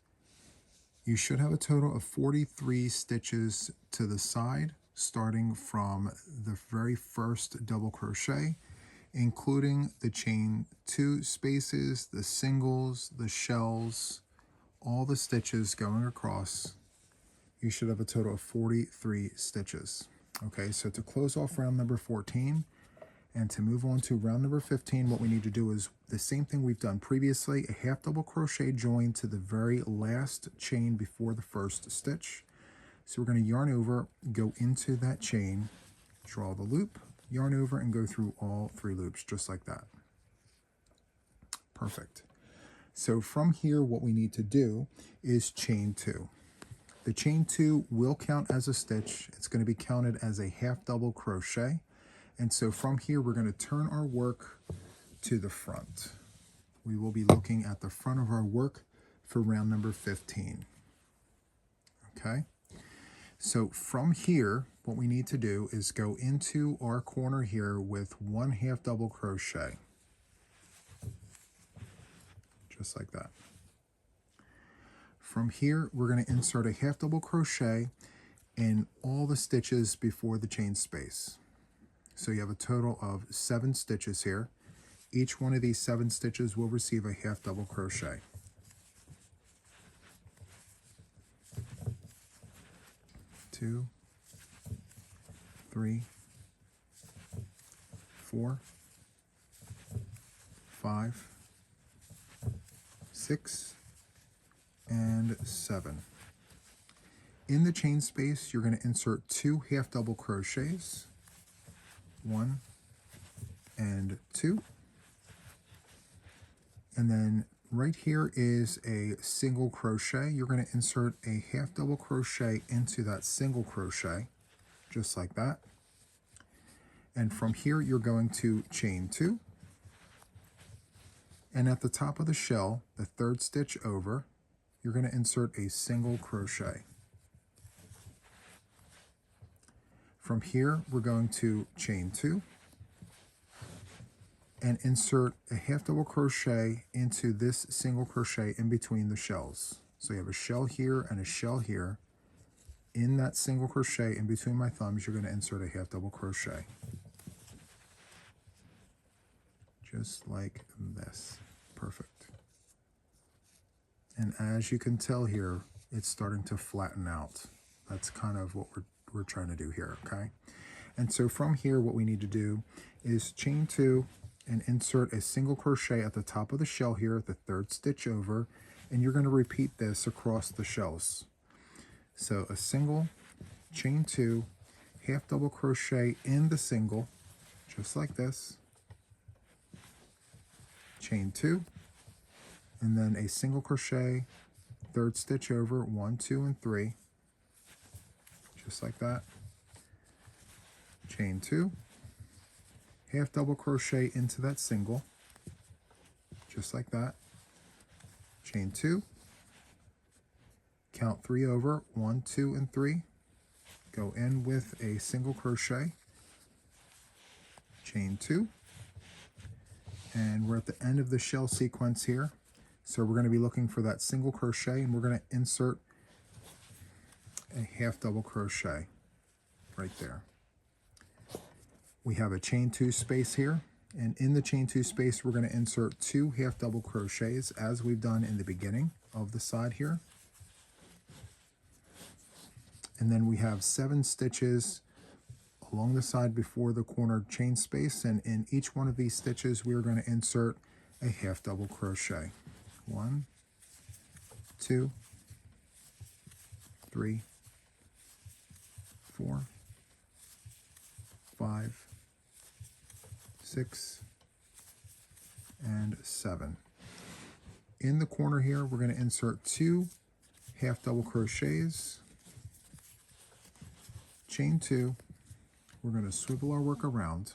You should have a total of 43 stitches to the side, starting from the very first double crochet, including the chain 2 spaces, the singles, the shells, all the stitches going across. You should have a total of 43 stitches. Okay, so to close off round number 14 and to move on to round number 15, what we need to do is the same thing we've done previously, a half double crochet join to the very last chain before the first stitch. So we're going to yarn over, go into that chain, draw the loop, yarn over, and go through all 3 loops just like that. Perfect. So from here, what we need to do is chain 2. The chain 2 will count as a stitch. It's going to be counted as a half double crochet. And so from here, we're going to turn our work to the front. We will be looking at the front of our work for round number 15. Okay. So from here, what we need to do is go into our corner here with 1 half double crochet. Just like that. From here, we're going to insert a half double crochet in all the stitches before the chain space. So you have a total of 7 stitches here. Each one of these 7 stitches will receive a half double crochet. 2, 3, 4, 5, 6, and 7. In the chain space, you're going to insert 2 half double crochets, 1 and 2. And then right here is a single crochet. You're going to insert a half double crochet into that single crochet, just like that. And from here, you're going to chain 2. And at the top of the shell, the 3rd stitch over, you're going to insert a single crochet. From here, we're going to chain 2 and insert a half double crochet into this single crochet in between the shells. So you have a shell here and a shell here. In that single crochet in between my thumbs, you're going to insert a half double crochet. Just like this. Perfect. And as you can tell here, it's starting to flatten out. That's kind of what we're trying to do here, okay? And so from here, what we need to do is chain 2 and insert a single crochet at the top of the shell here, the 3rd stitch over, and you're going to repeat this across the shells. So a single, chain 2, half double crochet in the single, just like this, chain 2, and then a single crochet, third stitch over, 1, 2, and 3, just like that, chain 2, half double crochet into that single, just like that, chain 2, count 3 over, 1, 2, and 3, go in with a single crochet, chain 2, and we're at the end of the shell sequence here. So we're going to be looking for that single crochet, and we're going to insert a half double crochet right there. We have a chain 2 space here, and in the chain 2 space we're going to insert 2 half double crochets as we've done in the beginning of the side here. And then we have 7 stitches along the side before the corner chain space, and in each one of these stitches we are going to insert a half double crochet. 1, 2, 3, 4, 5, 6, and 7. In the corner here, we're going to insert 2 half double crochets, chain 2, we're going to swivel our work around,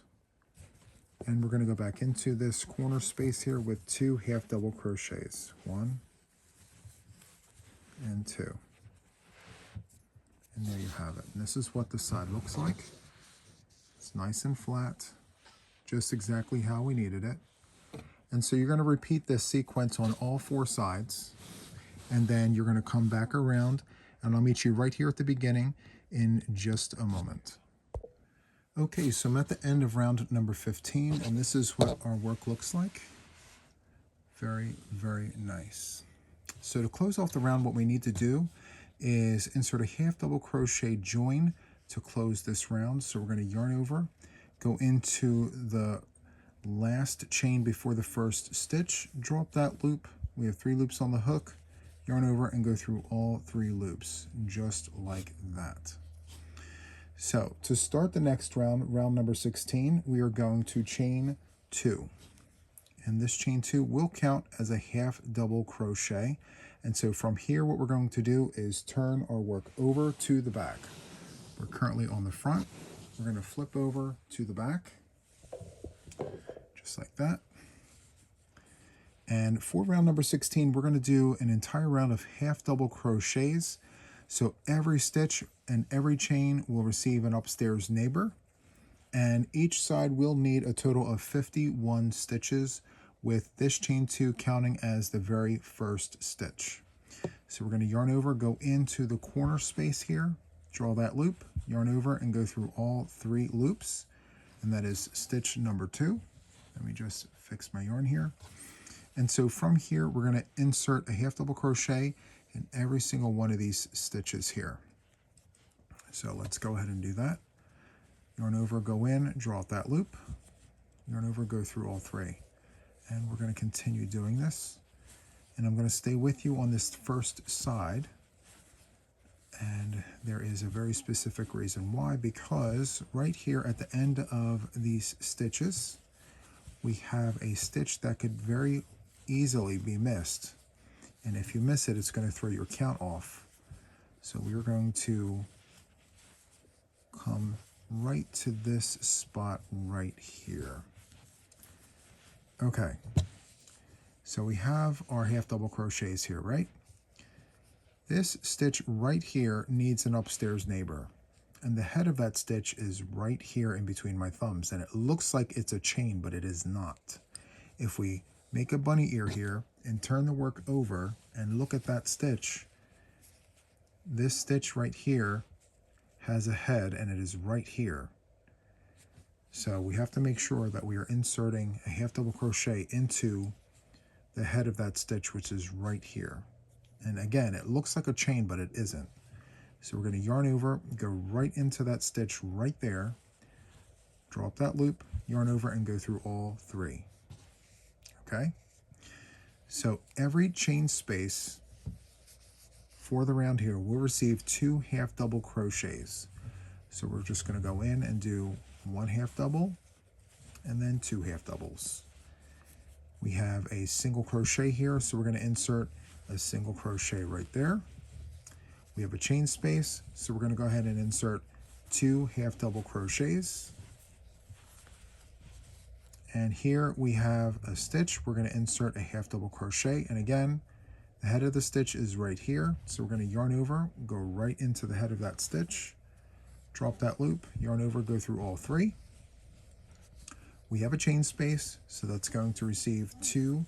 and we're going to go back into this corner space here with 2 half double crochets, 1 and 2. And there you have it. And this is what the side looks like. It's nice and flat, just exactly how we needed it. And so you're going to repeat this sequence on all 4 sides, and then you're going to come back around, and I'll meet you right here at the beginning in just a moment. Okay, so I'm at the end of round number 15, and this is what our work looks like. Very, very nice. So to close off the round, what we need to do is insert a half double crochet join to close this round. So we're going to yarn over, go into the last chain before the first stitch, draw up that loop. We have 3 loops on the hook, yarn over and go through all 3 loops, just like that. So to start the next round, round number 16, we are going to chain 2. And this chain 2 will count as a half double crochet. And so from here, what we're going to do is turn our work over to the back. We're currently on the front. We're going to flip over to the back, just like that. And for round number 16, we're going to do an entire round of half double crochets. So every stitch and every chain will receive an upstairs neighbor, and each side will need a total of 51 stitches, with this chain 2 counting as the very first stitch. So we're going to yarn over, go into the corner space here, draw that loop, yarn over and go through all 3 loops, and that is stitch number 2. Let me just fix my yarn here. And so from here, we're going to insert a half double crochet in every single one of these stitches here. So let's go ahead and do that. Yarn over, go in, draw out that loop, yarn over, go through all 3. And we're going to continue doing this. And I'm going to stay with you on this first side. And there is a very specific reason why, because right here at the end of these stitches, we have a stitch that could very easily be missed. And if you miss it, it's going to throw your count off. So we're going to come right to this spot right here. Okay, so we have our half double crochets here, right? This stitch right here needs an upstairs neighbor, and the head of that stitch is right here in between my thumbs, and it looks like it's a chain, but it is not. If we make a bunny ear here and turn the work over and look at that stitch, this stitch right here has a head, and it is right here. So we have to make sure that we are inserting a half double crochet into the head of that stitch, which is right here. And again, it looks like a chain, but it isn't. So we're going to yarn over, go right into that stitch right there, draw up that loop, yarn over, and go through all 3. Okay? So every chain space for the round here will receive 2 half double crochets. So we're just going to go in and do 1 half double and then 2 half doubles. We have a single crochet here, so we're going to insert a single crochet right there. We have a chain space, so we're going to go ahead and insert 2 half double crochets. And here we have a stitch. We're going to insert a half double crochet, and again, the head of the stitch is right here, so we're going to yarn over, go right into the head of that stitch, drop that loop, yarn over, go through all 3. We have a chain space, so that's going to receive 2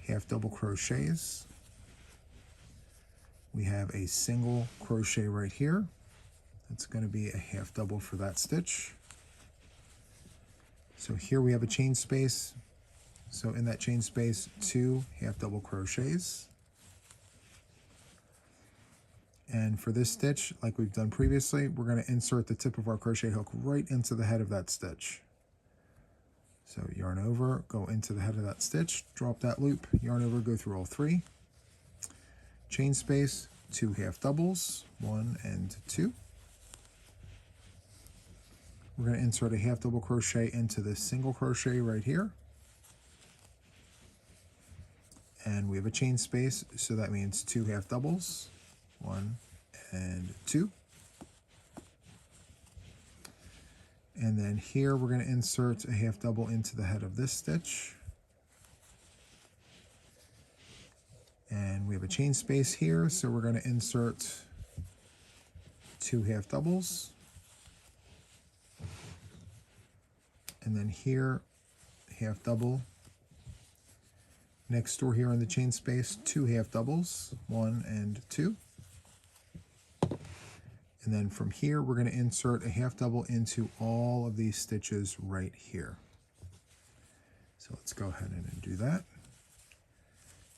half double crochets. We have a single crochet right here. That's going to be a half double for that stitch. So here we have a chain space. So in that chain space, 2 half double crochets. And for this stitch, like we've done previously, we're going to insert the tip of our crochet hook right into the head of that stitch. So yarn over, go into the head of that stitch, drop that loop, yarn over, go through all 3. Chain space, 2 half doubles, 1 and 2. We're going to insert a half double crochet into this single crochet right here. And we have a chain space, so that means 2 half doubles, 1 and 2. And then here we're going to insert a half double into the head of this stitch. And we have a chain space here, so we're going to insert 2 half doubles. And then here, half double. Next door here in the chain space, 2 half doubles, 1 and 2. And then from here, we're going to insert a half double into all of these stitches right here. So let's go ahead and do that.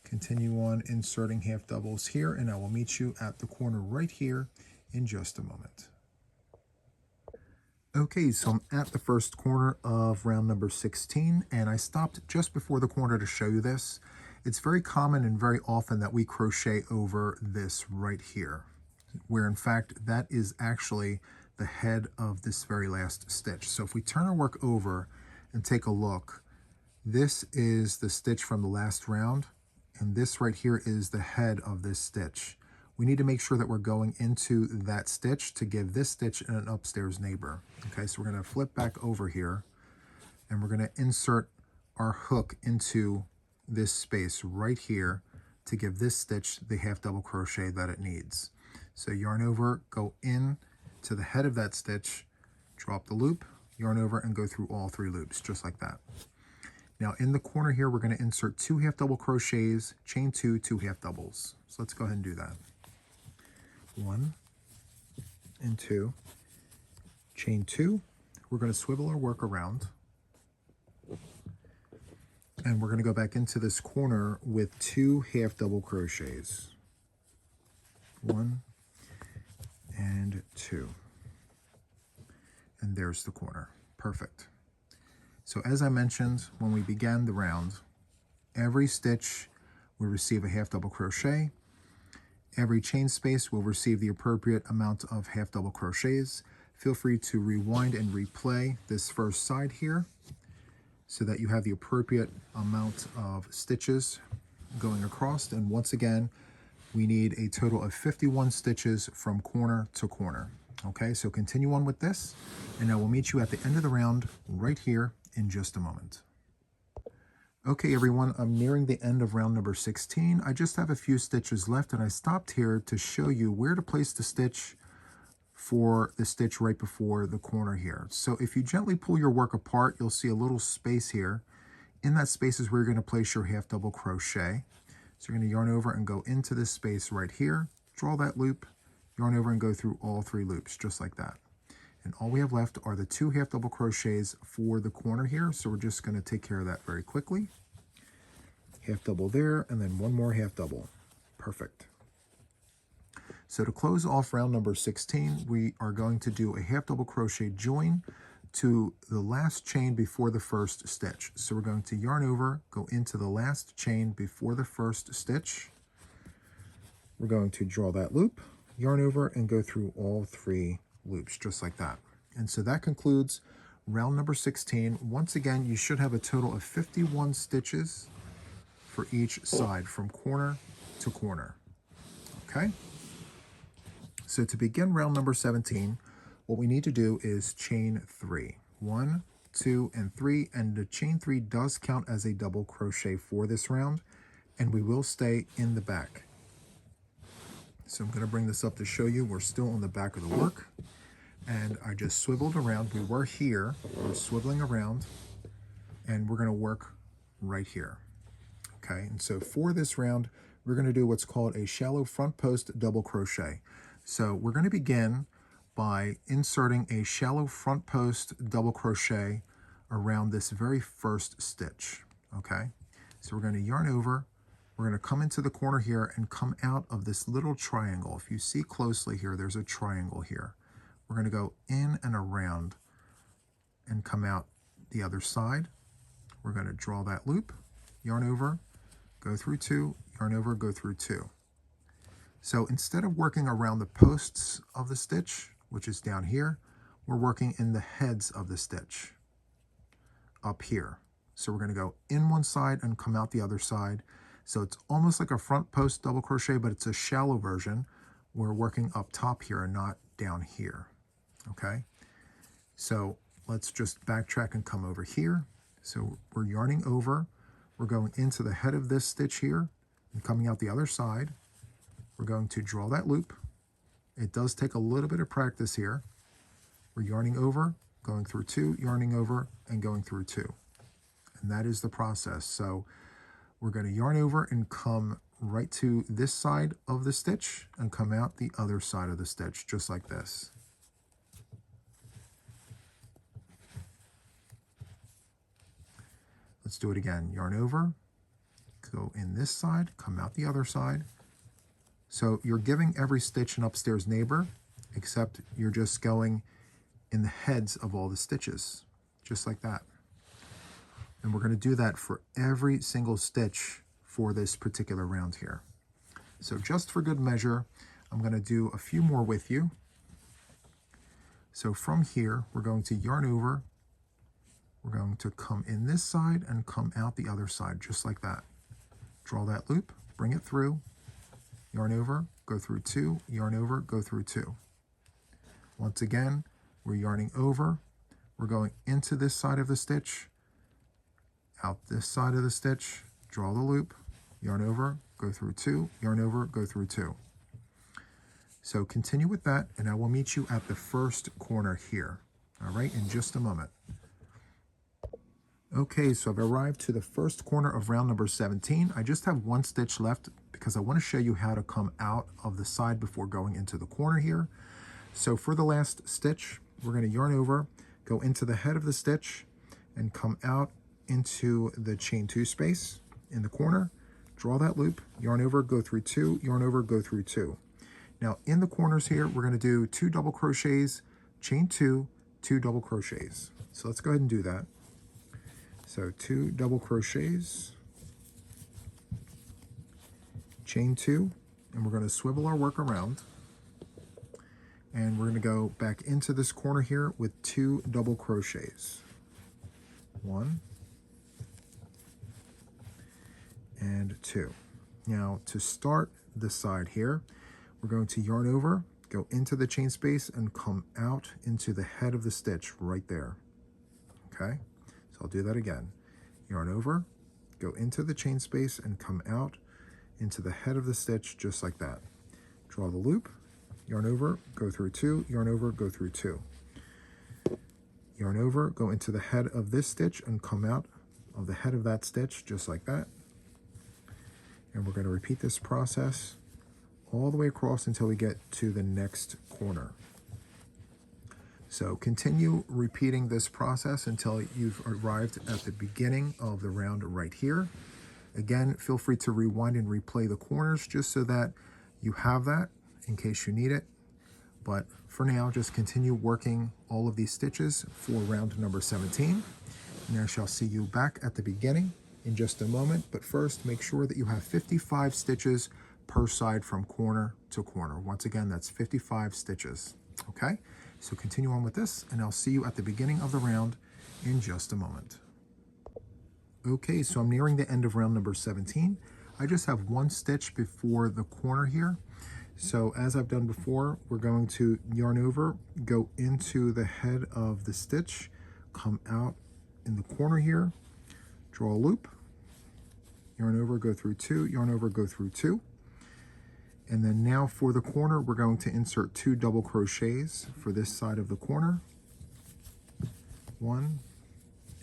Continue on inserting half doubles here, and I will meet you at the corner right here in just a moment. Okay, so I'm at the first corner of round number 16, and I stopped just before the corner to show you this. It's very common and very often that we crochet over this right here, where in fact that is actually the head of this very last stitch. So if we turn our work over and take a look, this is the stitch from the last round, and this right here is the head of this stitch. We need to make sure that we're going into that stitch to give this stitch an upstairs neighbor. Okay, so we're going to flip back over here, and we're going to insert our hook into this space right here to give this stitch the half double crochet that it needs. So yarn over, go in to the head of that stitch, drop the loop, yarn over, and go through all 3 loops, just like that. Now in the corner here, we're going to insert 2 half double crochets, chain 2, 2 half doubles. So let's go ahead and do that. 1 and 2, chain 2. We're going to swivel our work around, and we're going to go back into this corner with 2 half double crochets. 1 and 2. And there's the corner. Perfect. So as I mentioned when we began the round, every stitch will receive a half double crochet. Every chain space will receive the appropriate amount of half double crochets. Feel free to rewind and replay this first side here so that you have the appropriate amount of stitches going across. And once again, we need a total of 51 stitches from corner to corner. Okay, so continue on with this, and I will meet you at the end of the round right here in just a moment. Okay, everyone, I'm nearing the end of round number 16. I just have a few stitches left, and I stopped here to show you where to place the stitch for the stitch right before the corner here. So if you gently pull your work apart, you'll see a little space here. In that space is where you're going to place your half double crochet. So you're going to yarn over and go into this space right here, draw that loop, yarn over and go through all 3 loops, just like that. And all we have left are the 2 half double crochets for the corner here, so we're just going to take care of that very quickly. Half double there, and then 1 more half double. Perfect. So to close off round number 16, we are going to do a half double crochet join to the last chain before the first stitch. So we're going to yarn over, go into the last chain before the first stitch. We're going to draw that loop, yarn over, and go through all 3 loops, just like that. And so that concludes round number 16. Once again, you should have a total of 51 stitches for each side from corner to corner. Okay? So to begin round number 17, what we need to do is chain 3. 1, 2, and 3, and the chain 3 does count as a double crochet for this round, and we will stay in the back. So I'm going to bring this up to show you. We're still on the back of the work, and I just swiveled around. We were here, we're swiveling around, and we're going to work right here. Okay, and so for this round, we're going to do what's called a shallow front post double crochet. So we're going to begin by inserting a shallow front post double crochet around this very first stitch. Okay, so we're going to yarn over. We're going to come into the corner here and come out of this little triangle. If you see closely here, there's a triangle here. We're going to go in and around and come out the other side. We're going to draw that loop, yarn over, go through 2, yarn over, go through 2. So instead of working around the posts of the stitch, which is down here, we're working in the heads of the stitch up here. So we're going to go in one side and come out the other side. So it's almost like a front post double crochet, but it's a shallow version. We're working up top here and not down here. Okay, so let's just backtrack and come over here. So we're yarning over. We're going into the head of this stitch here and coming out the other side. We're going to draw that loop. It does take a little bit of practice here. We're yarning over, going through 2, yarning over, and going through 2. And that is the process. So we're going to yarn over and come right to this side of the stitch and come out the other side of the stitch, just like this. Let's do it again. Yarn over, go in this side, come out the other side. So you're giving every stitch an upstairs neighbor, except you're just going in the heads of all the stitches, just like that. And we're going to do that for every single stitch for this particular round here. So just for good measure, I'm going to do a few more with you. So from here, we're going to yarn over. We're going to come in this side and come out the other side, just like that. Draw that loop, bring it through, yarn over, go through 2, yarn over, go through 2. Once again, we're yarning over. We're going into this side of the stitch, out this side of the stitch, draw the loop, yarn over, go through 2, yarn over, go through 2. So continue with that, and I will meet you at the first corner here, all right, in just a moment. Okay, so I've arrived to the first corner of round number 17. I just have one stitch left because I want to show you how to come out of the side before going into the corner here. So for the last stitch, we're going to yarn over, go into the head of the stitch, and come out into the chain 2 space in the corner, draw that loop, yarn over, go through 2, yarn over, go through 2. Now in the corners here, we're going to do 2 double crochets, chain 2, 2 double crochets. So let's go ahead and do that. So 2 double crochets, chain 2, and we're going to swivel our work around. And we're going to go back into this corner here with 2 double crochets. 1 and 2. Now to start this side here, we're going to yarn over, go into the chain space, and come out into the head of the stitch right there. Okay, so I'll do that again. Yarn over, go into the chain space, and come out into the head of the stitch just like that. Draw the loop, yarn over, go through 2, yarn over, go through 2. Yarn over, go into the head of this stitch and come out of the head of that stitch just like that. And we're going to repeat this process all the way across until we get to the next corner. So continue repeating this process until you've arrived at the beginning of the round right here. Again, feel free to rewind and replay the corners just so that you have that in case you need it. But for now, just continue working all of these stitches for round number 17. And I shall see you back at the beginning in just a moment. But first, make sure that you have 55 stitches per side from corner to corner. Once again, that's 55 stitches, okay? So continue on with this, and I'll see you at the beginning of the round in just a moment. Okay, so I'm nearing the end of round number 17. I just have one stitch before the corner here. So as I've done before, we're going to yarn over, go into the head of the stitch, come out in the corner here, draw a loop, yarn over, go through 2, yarn over, go through 2. And then now for the corner, we're going to insert 2 double crochets for this side of the corner. 1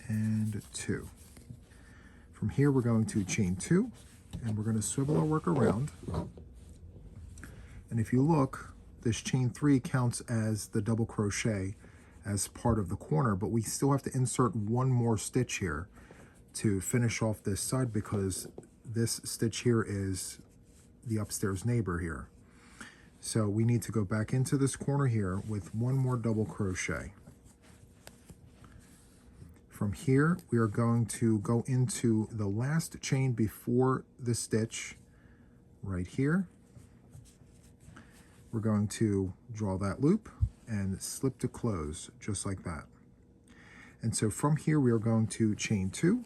and 2. From here, we're going to chain 2, and we're going to swivel our work around. And if you look, this chain 3 counts as the double crochet as part of the corner, but we still have to insert one more stitch here to finish off this side, because this stitch here is the upstairs neighbor here. So we need to go back into this corner here with one more double crochet. From here, we are going to go into the last chain before the stitch right here. We're going to draw that loop and slip to close, just like that. And so from here, we are going to chain 2.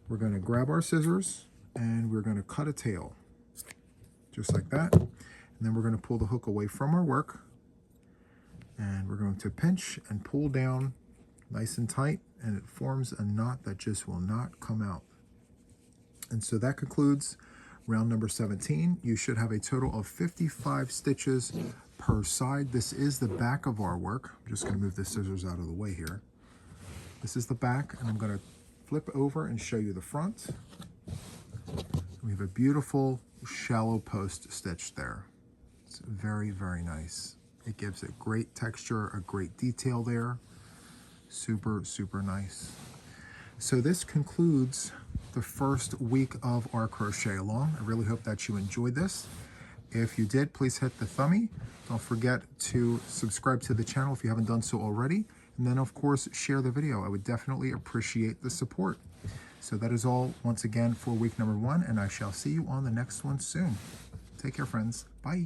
We're going to grab our scissors and we're going to cut a tail, just like that. And then we're going to pull the hook away from our work, and we're going to pinch and pull down nice and tight, and it forms a knot that just will not come out. And so that concludes round number 17. You should have a total of 55 stitches per side. This is the back of our work. I'm just going to move the scissors out of the way here. This is the back, and I'm going to flip over and show you the front. We have a beautiful shallow post stitch there. It's very, very nice. It gives it great texture, a great detail there. Super, super nice. So this concludes the first week of our crochet along. I really hope that you enjoyed this. If you did, please hit the thumbie. Don't forget to subscribe to the channel if you haven't done so already. And then, of course, share the video. I would definitely appreciate the support. So that is all once again for week number 1, and I shall see you on the next one soon. Take care, friends. Bye.